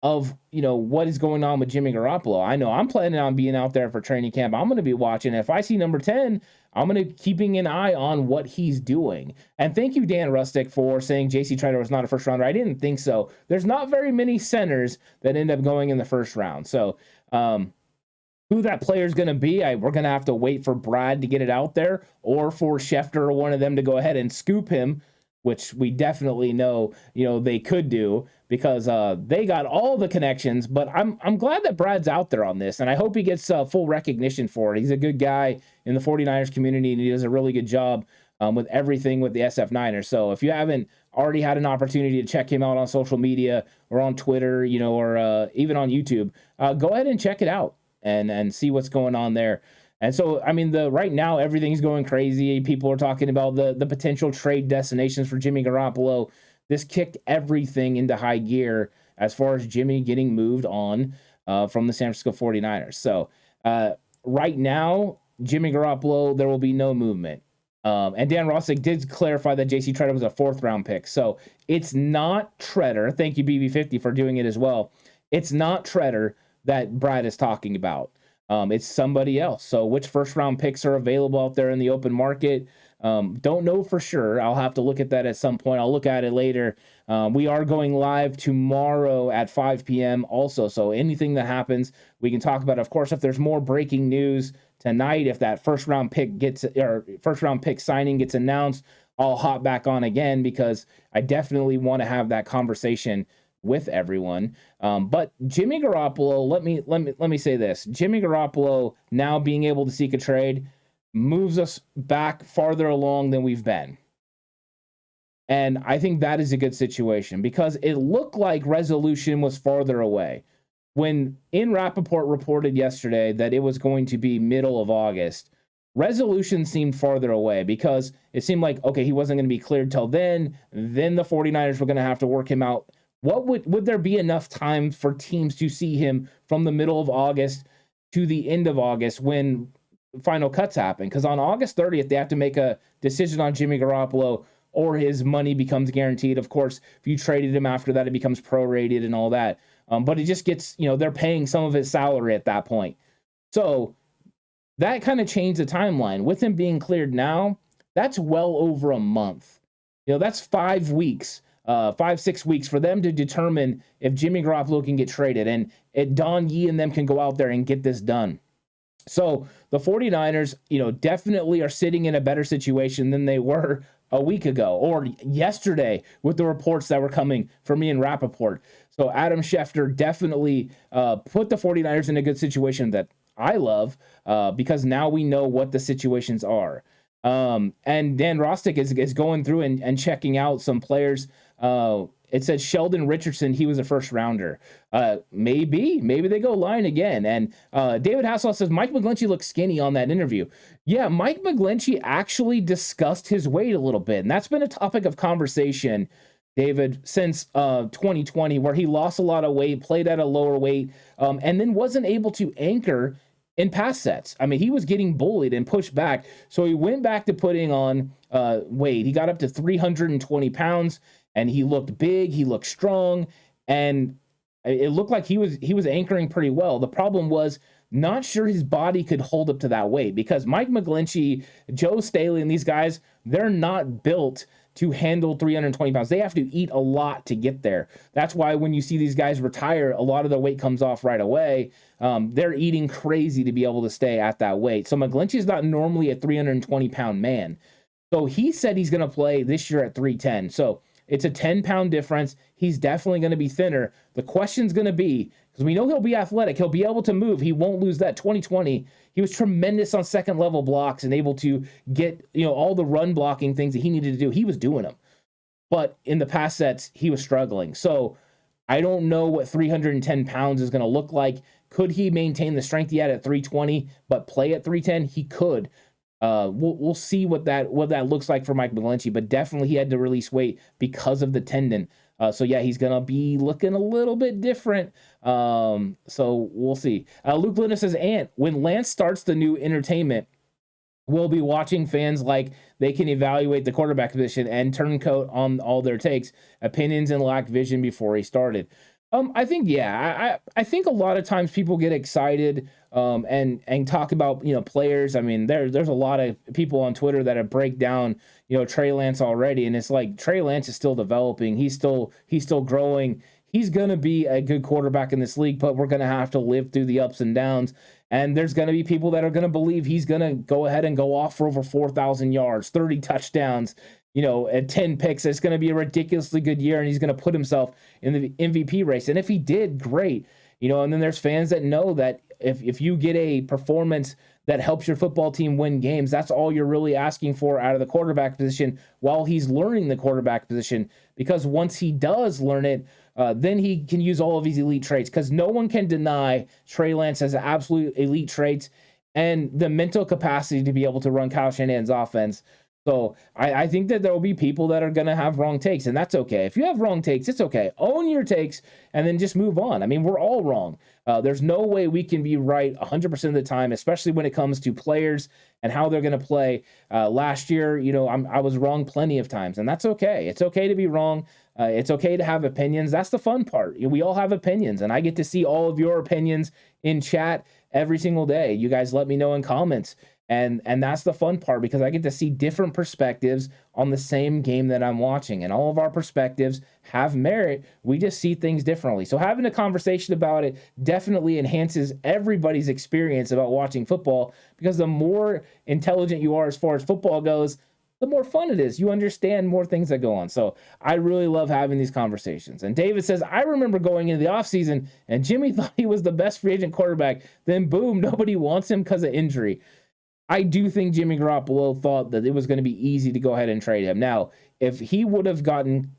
of, what is going on with Jimmy Garoppolo. I know I'm planning on being out there for training camp. I'm going to be watching. If I see number 10, I'm going to be keeping an eye on what he's doing. And thank you, Dan Rustick, for saying J.C. Treader was not a first rounder. I didn't think so. There's not very many centers that end up going in the first round. So who that player is going to be, we're going to have to wait for Brad to get it out there or for Schefter or one of them to go ahead and scoop him, which we definitely know, they could do because they got all the connections. But I'm glad that Brad's out there on this, and I hope he gets full recognition for it. He's a good guy in the 49ers community, and he does a really good job with everything with the SF Niners. So if you haven't already had an opportunity to check him out on social media or on Twitter, or even on YouTube, go ahead and check it out and see what's going on there. And so, I mean, right now, everything's going crazy. People are talking about the potential trade destinations for Jimmy Garoppolo. This kicked everything into high gear as far as Jimmy getting moved on from the San Francisco 49ers. So right now, Jimmy Garoppolo, there will be no movement. And Dan Rossick did clarify that J.C. Treader was a 4th-round pick. So it's not Treader. Thank you, BB50, for doing it as well. It's not Treader that Brad is talking about. It's somebody else. So which first-round picks are available out there in the open market? Don't know for sure. I'll have to look at that at some point. I'll look at it later. We are going live tomorrow at 5 p.m. also. So anything that happens, we can talk about. Of course, if there's more breaking news tonight, if that first round pick signing gets announced, I'll hop back on again because I definitely want to have that conversation with everyone. But Jimmy Garoppolo, let me say this. Jimmy Garoppolo now being able to seek a trade moves us back farther along than we've been. And I think that is a good situation because it looked like resolution was farther away. When Rappaport reported yesterday that it was going to be middle of August, resolution seemed farther away because it seemed like, okay, he wasn't going to be cleared till then. Then the 49ers were going to have to work him out. What would there be enough time for teams to see him from the middle of August to the end of August when final cuts happen? Because on August 30th, they have to make a decision on Jimmy Garoppolo or his money becomes guaranteed. Of course, if you traded him after that, it becomes prorated and all that. But it just gets, they're paying some of his salary at that point. So that kind of changed the timeline. With him being cleared now, that's well over a month. That's 5 weeks, 5-6 weeks for them to determine if Jimmy Garoppolo can get traded. And Don Yee and them can go out there and get this done. So the 49ers, definitely are sitting in a better situation than they were a week ago or yesterday with the reports that were coming from me and Rappaport. So Adam Schefter definitely put the 49ers in a good situation that I love because now we know what the situations are. And Dan Rostick is going through and checking out some players. It says Sheldon Richardson, he was a first rounder. Maybe they go line again. And David Hasselhoff says Mike McGlinchey looks skinny on that interview. Yeah, Mike McGlinchey actually discussed his weight a little bit. And that's been a topic of conversation, David, since 2020, where he lost a lot of weight, played at a lower weight, and then wasn't able to anchor in pass sets. I mean, he was getting bullied and pushed back. So he went back to putting on weight. He got up to 320 pounds. And he looked big, he looked strong, and it looked like he was anchoring pretty well. The problem was not sure his body could hold up to that weight because Mike McGlinchey, Joe Staley, and these guys, they're not built to handle 320 pounds. They have to eat a lot to get there. That's why when you see these guys retire, a lot of their weight comes off right away. They're eating crazy to be able to stay at that weight. So McGlinchey is not normally a 320-pound man. So he said he's going to play this year at 310. So it's a 10-pound difference. He's definitely going to be thinner. The question's going to be, because we know he'll be athletic, he'll be able to move. He won't lose that. 2020, he was tremendous on second-level blocks and able to get all the run blocking things that he needed to do. He was doing them. But in the pass sets, he was struggling. So I don't know what 310 pounds is going to look like. Could he maintain the strength he had at 320 but play at 310? He could. We'll see what that looks like for Mike McGlinchey, but definitely he had to release weight because of the tendon. So yeah, he's gonna be looking a little bit different. So we'll see. Luke Linda says, "Ant, when Lance starts the new entertainment, we'll be watching fans like they can evaluate the quarterback position and turncoat on all their takes, opinions, and lack vision before he started." I think, yeah, I think a lot of times people get excited and talk about, players. I mean, there's a lot of people on Twitter that have break down, Trey Lance already. And it's like, Trey Lance is still developing. He's still growing. He's going to be a good quarterback in this league, but we're going to have to live through the ups and downs. And there's going to be people that are going to believe he's going to go ahead and go off for over 4,000 yards, 30 touchdowns, at 10 picks. It's going to be a ridiculously good year, and he's going to put himself in the MVP race. And if he did, great. And then there's fans that know that if you get a performance that helps your football team win games, that's all you're really asking for out of the quarterback position while he's learning the quarterback position. Because once he does learn it, then he can use all of his elite traits. Because no one can deny Trey Lance has absolute elite traits and the mental capacity to be able to run Kyle Shanahan's offense. So I think that there will be people that are going to have wrong takes, and that's okay. If you have wrong takes, it's okay. Own your takes and then just move on. I mean, we're all wrong. There's no way we can be right 100% of the time, especially when it comes to players and how they're going to play. Last year, I was wrong plenty of times, and that's okay. It's okay to be wrong. It's okay to have opinions. That's the fun part. We all have opinions, and I get to see all of your opinions in chat every single day. You guys let me know in comments. And that's the fun part, because I get to see different perspectives on the same game that I'm watching, and all of our perspectives have merit. We just see things differently. So having a conversation about it definitely enhances everybody's experience about watching football, because the more intelligent you are as far as football goes, the more fun it is. You understand more things that go on. So I really love having these conversations. And David says, I remember going into the offseason and Jimmy thought he was the best free agent quarterback. Then boom, nobody wants him because of injury. I do think Jimmy Garoppolo thought that it was going to be easy to go ahead and trade him. Now, if he would have gotten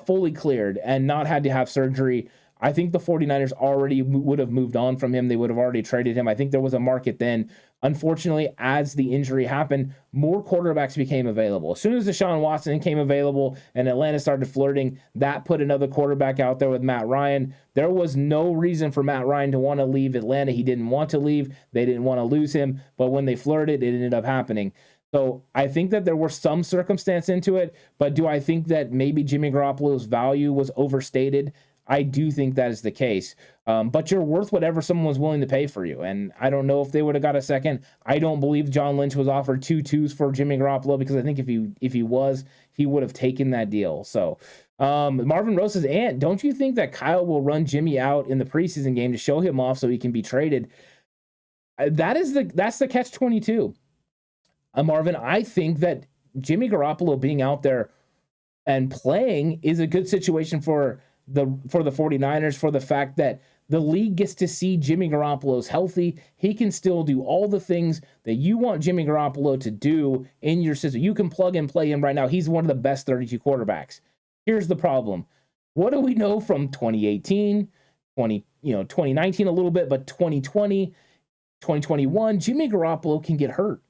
fully cleared and not had to have surgery, I think the 49ers already would have moved on from him. They would have already traded him. I think there was a market then. Unfortunately, as the injury happened, more quarterbacks became available. As soon as Deshaun Watson came available and Atlanta started flirting, that put another quarterback out there with Matt Ryan. There was no reason for Matt Ryan to want to leave Atlanta. He didn't want to leave. They didn't want to lose him. But when they flirted, it ended up happening. So I think that there was some circumstance into it. But do I think that maybe Jimmy Garoppolo's value was overstated? I do think that is the case. But you're worth whatever someone was willing to pay for you. And I don't know if they would have got a second. I don't believe John Lynch was offered 2 2s for Jimmy Garoppolo, because I think if he was, he would have taken that deal. So Marvin Rose says, Ant, don't you think that Kyle will run Jimmy out in the preseason game to show him off so he can be traded? That's the catch-22. Marvin, I think that Jimmy Garoppolo being out there and playing is a good situation for the 49ers, for the fact that the league gets to see Jimmy Garoppolo's healthy. He can still do all the things that you want Jimmy Garoppolo to do in your system. You can plug and play him right now. He's one of the best 32 quarterbacks. Here's the problem. What do we know from 2018, 2019 a little bit, but 2020, 2021, Jimmy Garoppolo can get hurt.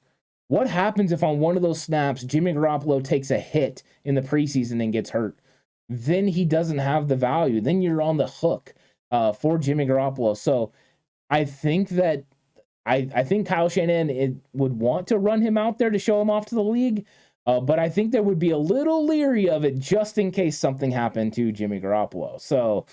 What happens if on one of those snaps, Jimmy Garoppolo takes a hit in the preseason and gets hurt? Then he doesn't have the value. Then you're on the hook for Jimmy Garoppolo. So I think that I think Kyle Shanahan would want to run him out there to show him off to the league. But I think there would be a little leery of it just in case something happened to Jimmy Garoppolo. So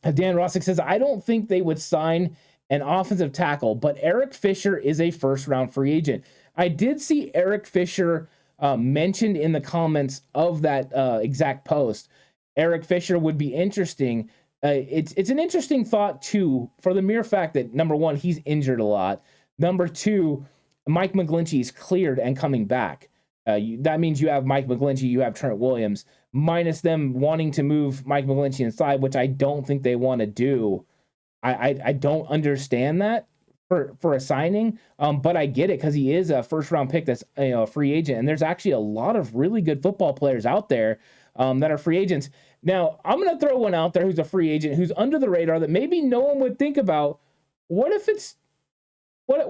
Dan Rossick says, I don't think they would sign an offensive tackle, but Eric Fisher is a first-round free agent. I did see Eric Fisher mentioned in the comments of that exact post. Eric Fisher would be interesting. It's an interesting thought, too, for the mere fact that, number one, he's injured a lot. Number two, Mike McGlinchey's cleared and coming back. That means you have Mike McGlinchey, you have Trent Williams, minus them wanting to move Mike McGlinchey inside, which I don't think they want to do. I don't understand that for a signing, but I get it because he is a first-round pick that's a free agent, and there's actually a lot of really good football players out there that are free agents. Now, I'm going to throw one out there who's a free agent, who's under the radar that maybe no one would think about. What if it's what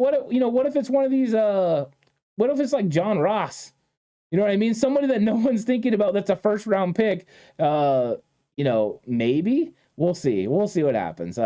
if it's one of these what if it's like John Ross? You know what I mean? Somebody that no one's thinking about that's a first-round pick. Maybe. We'll see. We'll see what happens.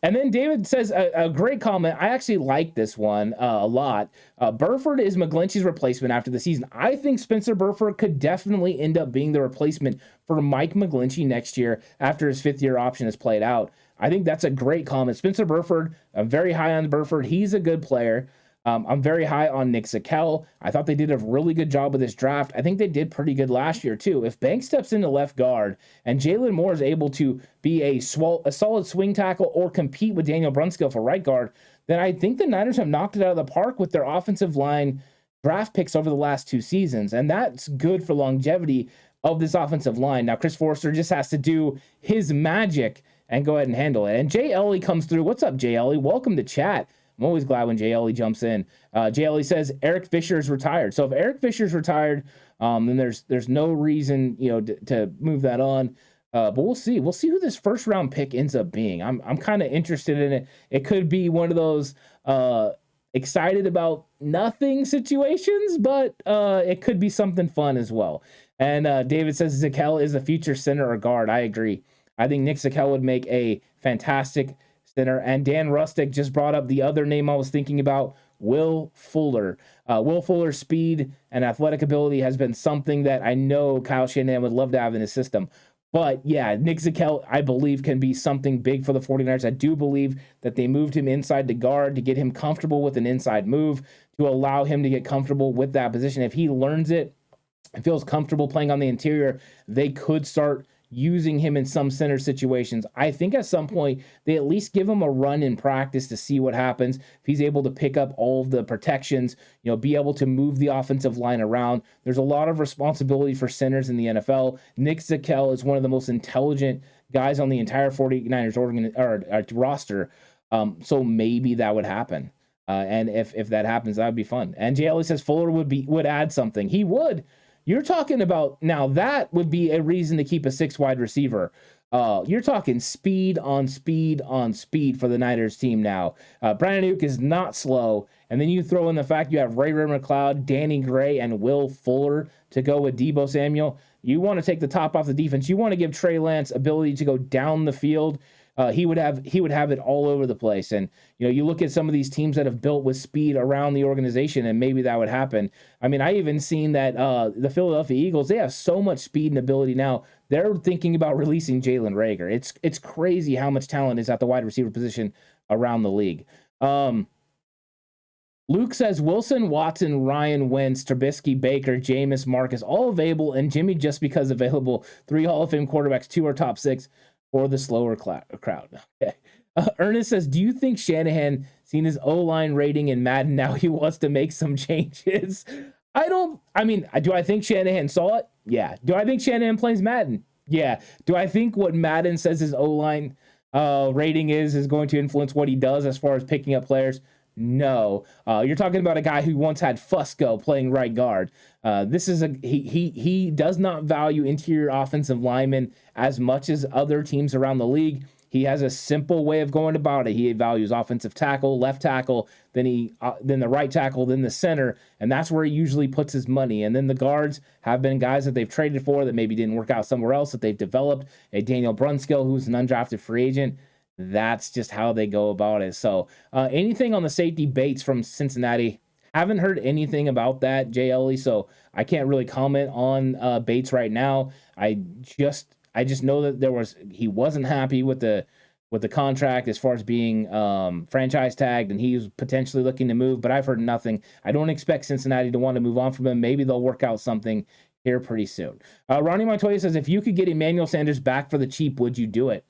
And then David says a great comment. I actually like this one a lot. Burford is McGlinchey's replacement after the season. I think Spencer Burford could definitely end up being the replacement for Mike McGlinchey next year after his fifth-year option is played out. I think that's a great comment. Spencer Burford, I'm very high on Burford. He's a good player. I'm very high on Nick Zakelj. I thought they did a really good job with this draft. I think they did pretty good last year, too. If Banks steps into left guard and Jalen Moore is able to be a solid swing tackle or compete with Daniel Brunskill for right guard, then I think the Niners have knocked it out of the park with their offensive line draft picks over the last 2 seasons. And that's good for longevity of this offensive line. Now, Chris Forster just has to do his magic and go ahead and handle it. And Jay Ellie comes through. What's up, Jay Ellie? Welcome to chat. I'm always glad when Jay Ellie jumps in. Jay Ellie says Eric Fisher is retired. So if Eric Fisher's retired, then there's no reason to move that on. But we'll see. We'll see who this first round pick ends up being. I'm kind of interested in it. It could be one of those excited about nothing situations, but it could be something fun as well. And David says Zakelj is a future center or guard. I agree. I think Nick Zakelj would make a fantastic center. And Dan Rustick just brought up the other name I was thinking about, Will Fuller. Will Fuller's speed and athletic ability has been something that I know Kyle Shanahan would love to have in his system. But yeah, Nick Zakelj, I believe, can be something big for the 49ers. I do believe that they moved him inside the guard to get him comfortable with an inside move, to allow him to get comfortable with that position. If he learns it and feels comfortable playing on the interior, they could start using him in some center situations. I think at some point they at least give him a run in practice to see what happens. If he's able to pick up all of the protections, be able to move the offensive line around. There's a lot of responsibility for centers in the NFL. Nick Zakelj is one of the most intelligent guys on the entire 49ers roster. So maybe that would happen. And if that happens, that would be fun. And Jay Ellie says Fuller would add something. He would. You're talking about, now that would be a reason to keep a 6 wide receiver. You're talking speed on speed on speed for the Niners team now. Brandon Ayuk is not slow. And then you throw in the fact you have Ray McLeod, Danny Gray, and Will Fuller to go with Deebo Samuel. You want to take the top off the defense. You want to give Trey Lance ability to go down the field. He would have it all over the place. And, you look at some of these teams that have built with speed around the organization, and maybe that would happen. I mean, I even seen that the Philadelphia Eagles, they have so much speed and ability now. They're thinking about releasing Jalen Reagor. It's crazy how much talent is at the wide receiver position around the league. Luke says Wilson, Watson, Ryan, Wentz, Trubisky, Baker, Jameis, Marcus, all available, and Jimmy just because available. 3 Hall of Fame quarterbacks, 2 are top 6. Or the slower crowd. Okay. Ernest says, do you think Shanahan seen his O-line rating in Madden? Now he wants to make some changes. Do I think Shanahan saw it? Yeah. Do I think Shanahan plays Madden? Yeah. Do I think what Madden says his O-line rating is going to influence what he does as far as picking up players? No. You're talking about a guy who once had Fusco playing right guard. He does not value interior offensive linemen as much as other teams around the league. He has a simple way of going about it. He values offensive tackle, left tackle, then the right tackle, then the center, and that's where he usually puts his money. And then the guards have been guys that they've traded for that maybe didn't work out somewhere else, that they've developed. A Daniel Brunskill, who's an undrafted free agent. That's just how they go about it. So anything on the safety Bates from Cincinnati, haven't heard anything about that, Jay Ellie, so I can't really comment on Bates right now. I just know that he wasn't happy with the contract as far as being franchise tagged, and he was potentially looking to move, but I've heard nothing. I don't expect Cincinnati to want to move on from him. Maybe they'll work out something here pretty soon. Ronnie Montoya says, if you could get Emmanuel Sanders back for the cheap, would you do it?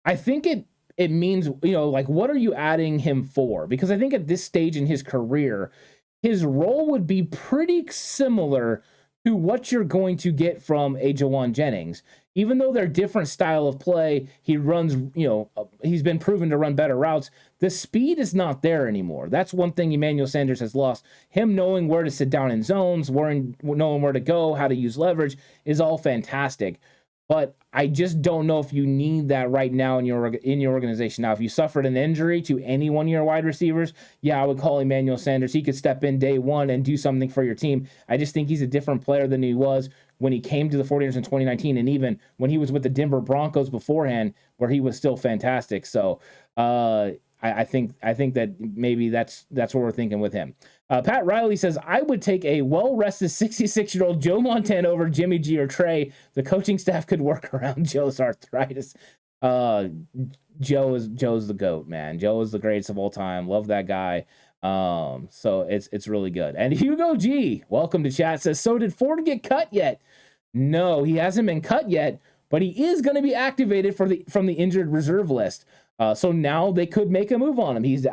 I think it means, what are you adding him for? Because I think at this stage in his career, his role would be pretty similar to what you're going to get from a Jawan Jennings. Even though they're different style of play, he runs, he's been proven to run better routes. The speed is not there anymore. That's one thing Emmanuel Sanders has lost. Him knowing where to sit down in zones, knowing where to go, how to use leverage is all fantastic. But I just don't know if you need that right now in your organization. Now, if you suffered an injury to any one of your wide receivers, yeah, I would call Emmanuel Sanders. He could step in day one and do something for your team. I just think he's a different player than he was when he came to the 49ers in 2019, and even when he was with the Denver Broncos beforehand, where he was still fantastic. So I think that maybe that's what we're thinking with him. Pat Riley says, I would take a well-rested 66-year-old Joe Montana over Jimmy G or Trey. The coaching staff could work around Joe's arthritis. Joe's the GOAT, man. Joe is the greatest of all time. Love that guy. So it's really good. And Hugo G, welcome to chat, says, so did Ford get cut yet? No, he hasn't been cut yet, but he is going to be activated from the injured reserve list. So now they could make a move on him. He's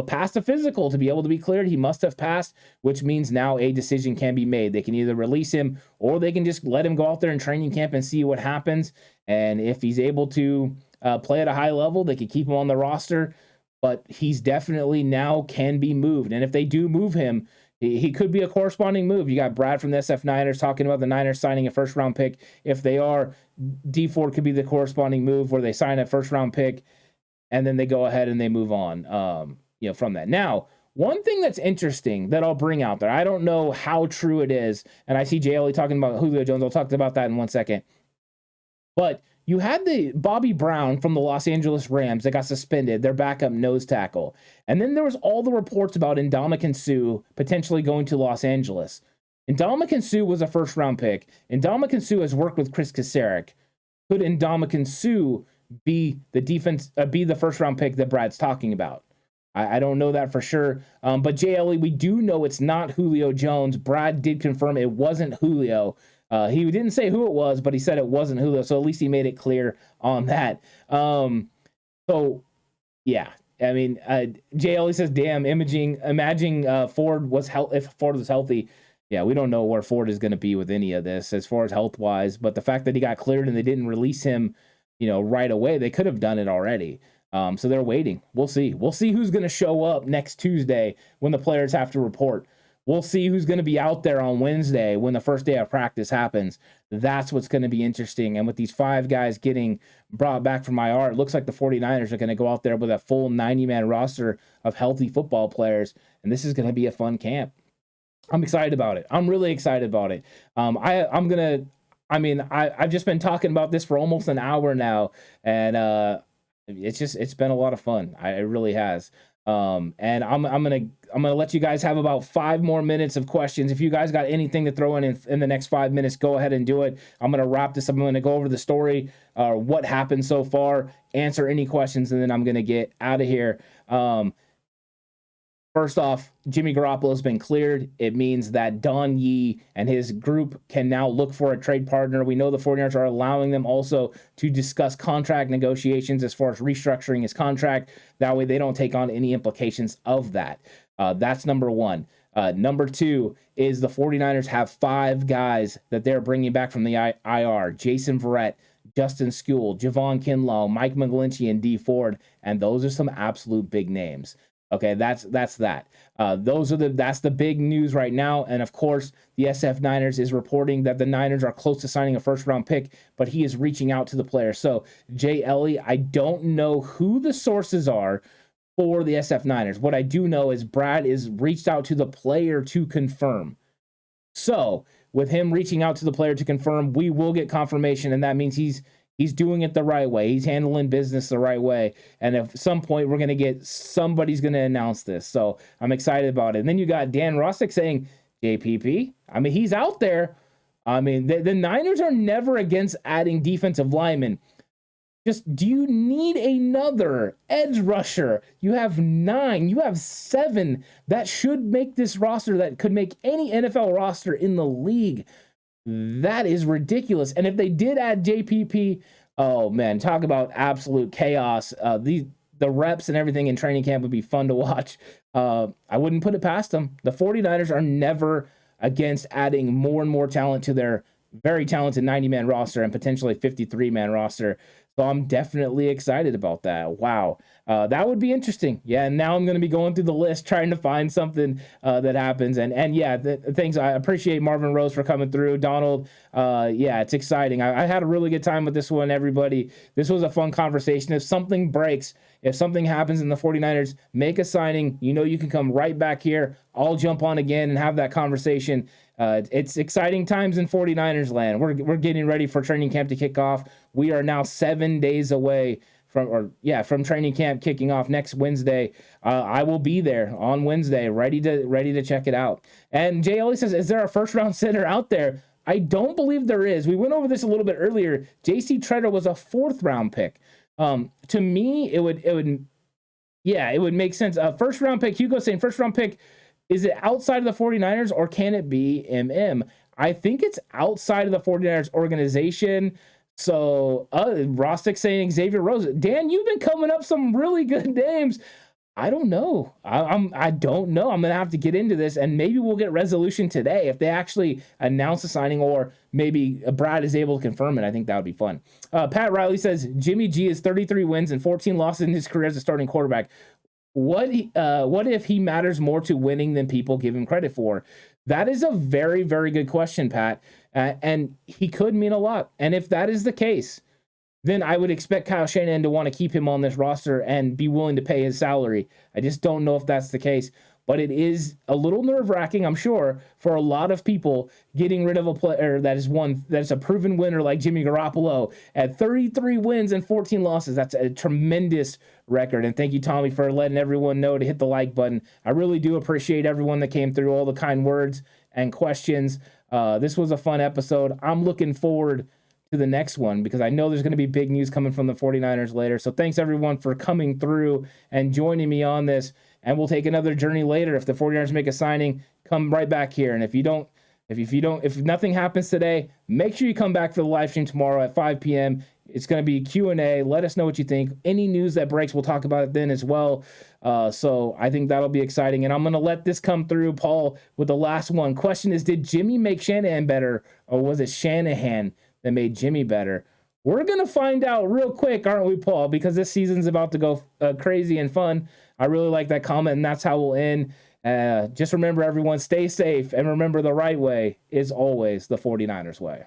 passed a physical to be able to be cleared. He must have passed, which means now a decision can be made. They can either release him or they can just let him go out there in training camp and see what happens. And if he's able to play at a high level, they could keep him on the roster. But he's definitely now can be moved. And if they do move him, he could be a corresponding move. You got Brad from the SF Niners talking about the Niners signing a first-round pick. If they are, D Ford could be the corresponding move where they sign a first-round pick and then they go ahead and they move on, from that. Now, one thing that's interesting that I'll bring out there, I don't know how true it is, and I see Jay Ellie talking about Julio Jones. I'll talk about that in 1 second. But you had the Bobby Brown from the Los Angeles Rams that got suspended, their backup nose tackle. And then there was all the reports about Ndamukong Suh potentially going to Los Angeles. Ndamukong Suh was a first-round pick. Ndamukong Suh has worked with Chris Kasarik. Could Ndamukong Suh be the first-round pick that Brad's talking about? I don't know that for sure. But JLE, we do know it's not Julio Jones. Brad did confirm it wasn't Julio. He didn't say who it was, but he said it wasn't Julio. So at least he made it clear on that. So, yeah. I mean, JLE says, damn, imagine Ford if Ford was healthy. Yeah, we don't know where Ford is going to be with any of this as far as health-wise. But the fact that he got cleared and they didn't release him, right away, they could have done it already. So they're waiting. We'll see. We'll see who's going to show up next Tuesday when the players have to report. We'll see who's going to be out there on Wednesday when the first day of practice happens. That's what's going to be interesting. And with these 5 guys getting brought back from IR, it looks like the 49ers are going to go out there with a full 90-man roster of healthy football players. And this is going to be a fun camp. I'm excited about it. I'm really excited about it. I've just been talking about this for almost an hour now, and it's been a lot of fun. It really has. And I'm gonna let you guys have about 5 more minutes of questions. If you guys got anything to throw in the next 5 minutes, go ahead and do it. I'm gonna wrap this up. I'm gonna go over the story, what happened so far, answer any questions, and then I'm gonna get out of here. First off, Jimmy Garoppolo has been cleared. It means that Don Yee and his group can now look for a trade partner. We know the 49ers are allowing them also to discuss contract negotiations as far as restructuring his contract. That way they don't take on any implications of that. That's number one. Number two is the 49ers have 5 guys that they're bringing back from the IR. Jason Verrett, Justin Skule, Javon Kinlaw, Mike McGlinchey, and D Ford. And those are some absolute big names. Okay, that's that. That's the big news right now. And of course, the SF Niners is reporting that the Niners are close to signing a first-round pick, but he is reaching out to the player. So, Jay Ellie, I don't know who the sources are for the SF Niners. What I do know is Brad is reached out to the player to confirm. So, with him reaching out to the player to confirm, we will get confirmation, and that means he's doing it the right way. He's handling business the right way. And at some point, somebody's going to announce this. So I'm excited about it. And then you got Dan Rostick saying, JPP. I mean, he's out there. I mean, the Niners are never against adding defensive linemen. Just, do you need another edge rusher? You have 9. You have 7. That should make this roster that could make any NFL roster in the league. That is ridiculous. And if they did add JPP, oh man, talk about absolute chaos. The reps and everything in training camp would be fun to watch. I wouldn't put it past them. The 49ers are never against adding more and more talent to their very talented 90-man roster and potentially 53-man roster. So I'm definitely excited about that. Wow. That would be interesting. Yeah, and now I'm going to be going through the list trying to find something that happens. And yeah, thanks. I appreciate Marvin Rose for coming through. Donald, yeah, it's exciting. I had a really good time with this one, everybody. This was a fun conversation. If something breaks, if something happens in the 49ers, make a signing. You can come right back here. I'll jump on again and have that conversation. It's exciting times in 49ers land. We're getting ready for training camp to kick off. We are now 7 days away from training camp kicking off next Wednesday. I will be there on Wednesday, ready to check it out. And Jay Ellie says, is there a first round center out there? I don't believe there is. We went over this a little bit earlier. JC Treader was a 4th round pick. To me, it would make sense. First round pick, Hugo saying first round pick. Is it outside of the 49ers or can it be MM? I think it's outside of the 49ers organization. So Rostick saying Xavier Rose. Dan, you've been coming up some really good names. I don't know. I don't know. I'm going to have to get into this, and maybe we'll get resolution today if they actually announce a signing, or maybe Brad is able to confirm it. I think that would be fun. Pat Riley says Jimmy G is 33 wins and 14 losses in his career as a starting quarterback. What if he matters more to winning than people give him credit for? That is a very, very good question, Pat. And he could mean a lot. And if that is the case, then I would expect Kyle Shanahan to want to keep him on this roster and be willing to pay his salary. I just don't know if that's the case. But it is a little nerve-wracking, I'm sure, for a lot of people getting rid of a player that is a proven winner like Jimmy Garoppolo at 33 wins and 14 losses. That's a tremendous record. And thank you, Tommy, for letting everyone know to hit the like button. I really do appreciate everyone that came through, all the kind words and questions. This was a fun episode. I'm looking forward to the next one because I know there's going to be big news coming from the 49ers later. So thanks everyone for coming through and joining me on this. And we'll take another journey later. If the 49ers make a signing, come right back here. And if nothing happens today, make sure you come back for the live stream tomorrow at 5 p.m. It's going to be Q&A. Let us know what you think. Any news that breaks, we'll talk about it then as well. So I think that'll be exciting. And I'm going to let this come through, Paul, with the last one. Question is, did Jimmy make Shanahan better, or was it Shanahan that made Jimmy better? We're going to find out real quick, aren't we, Paul? Because this season's about to go crazy and fun. I really like that comment, and that's how we'll end. Just remember, everyone, stay safe, and remember the right way is always the 49ers way.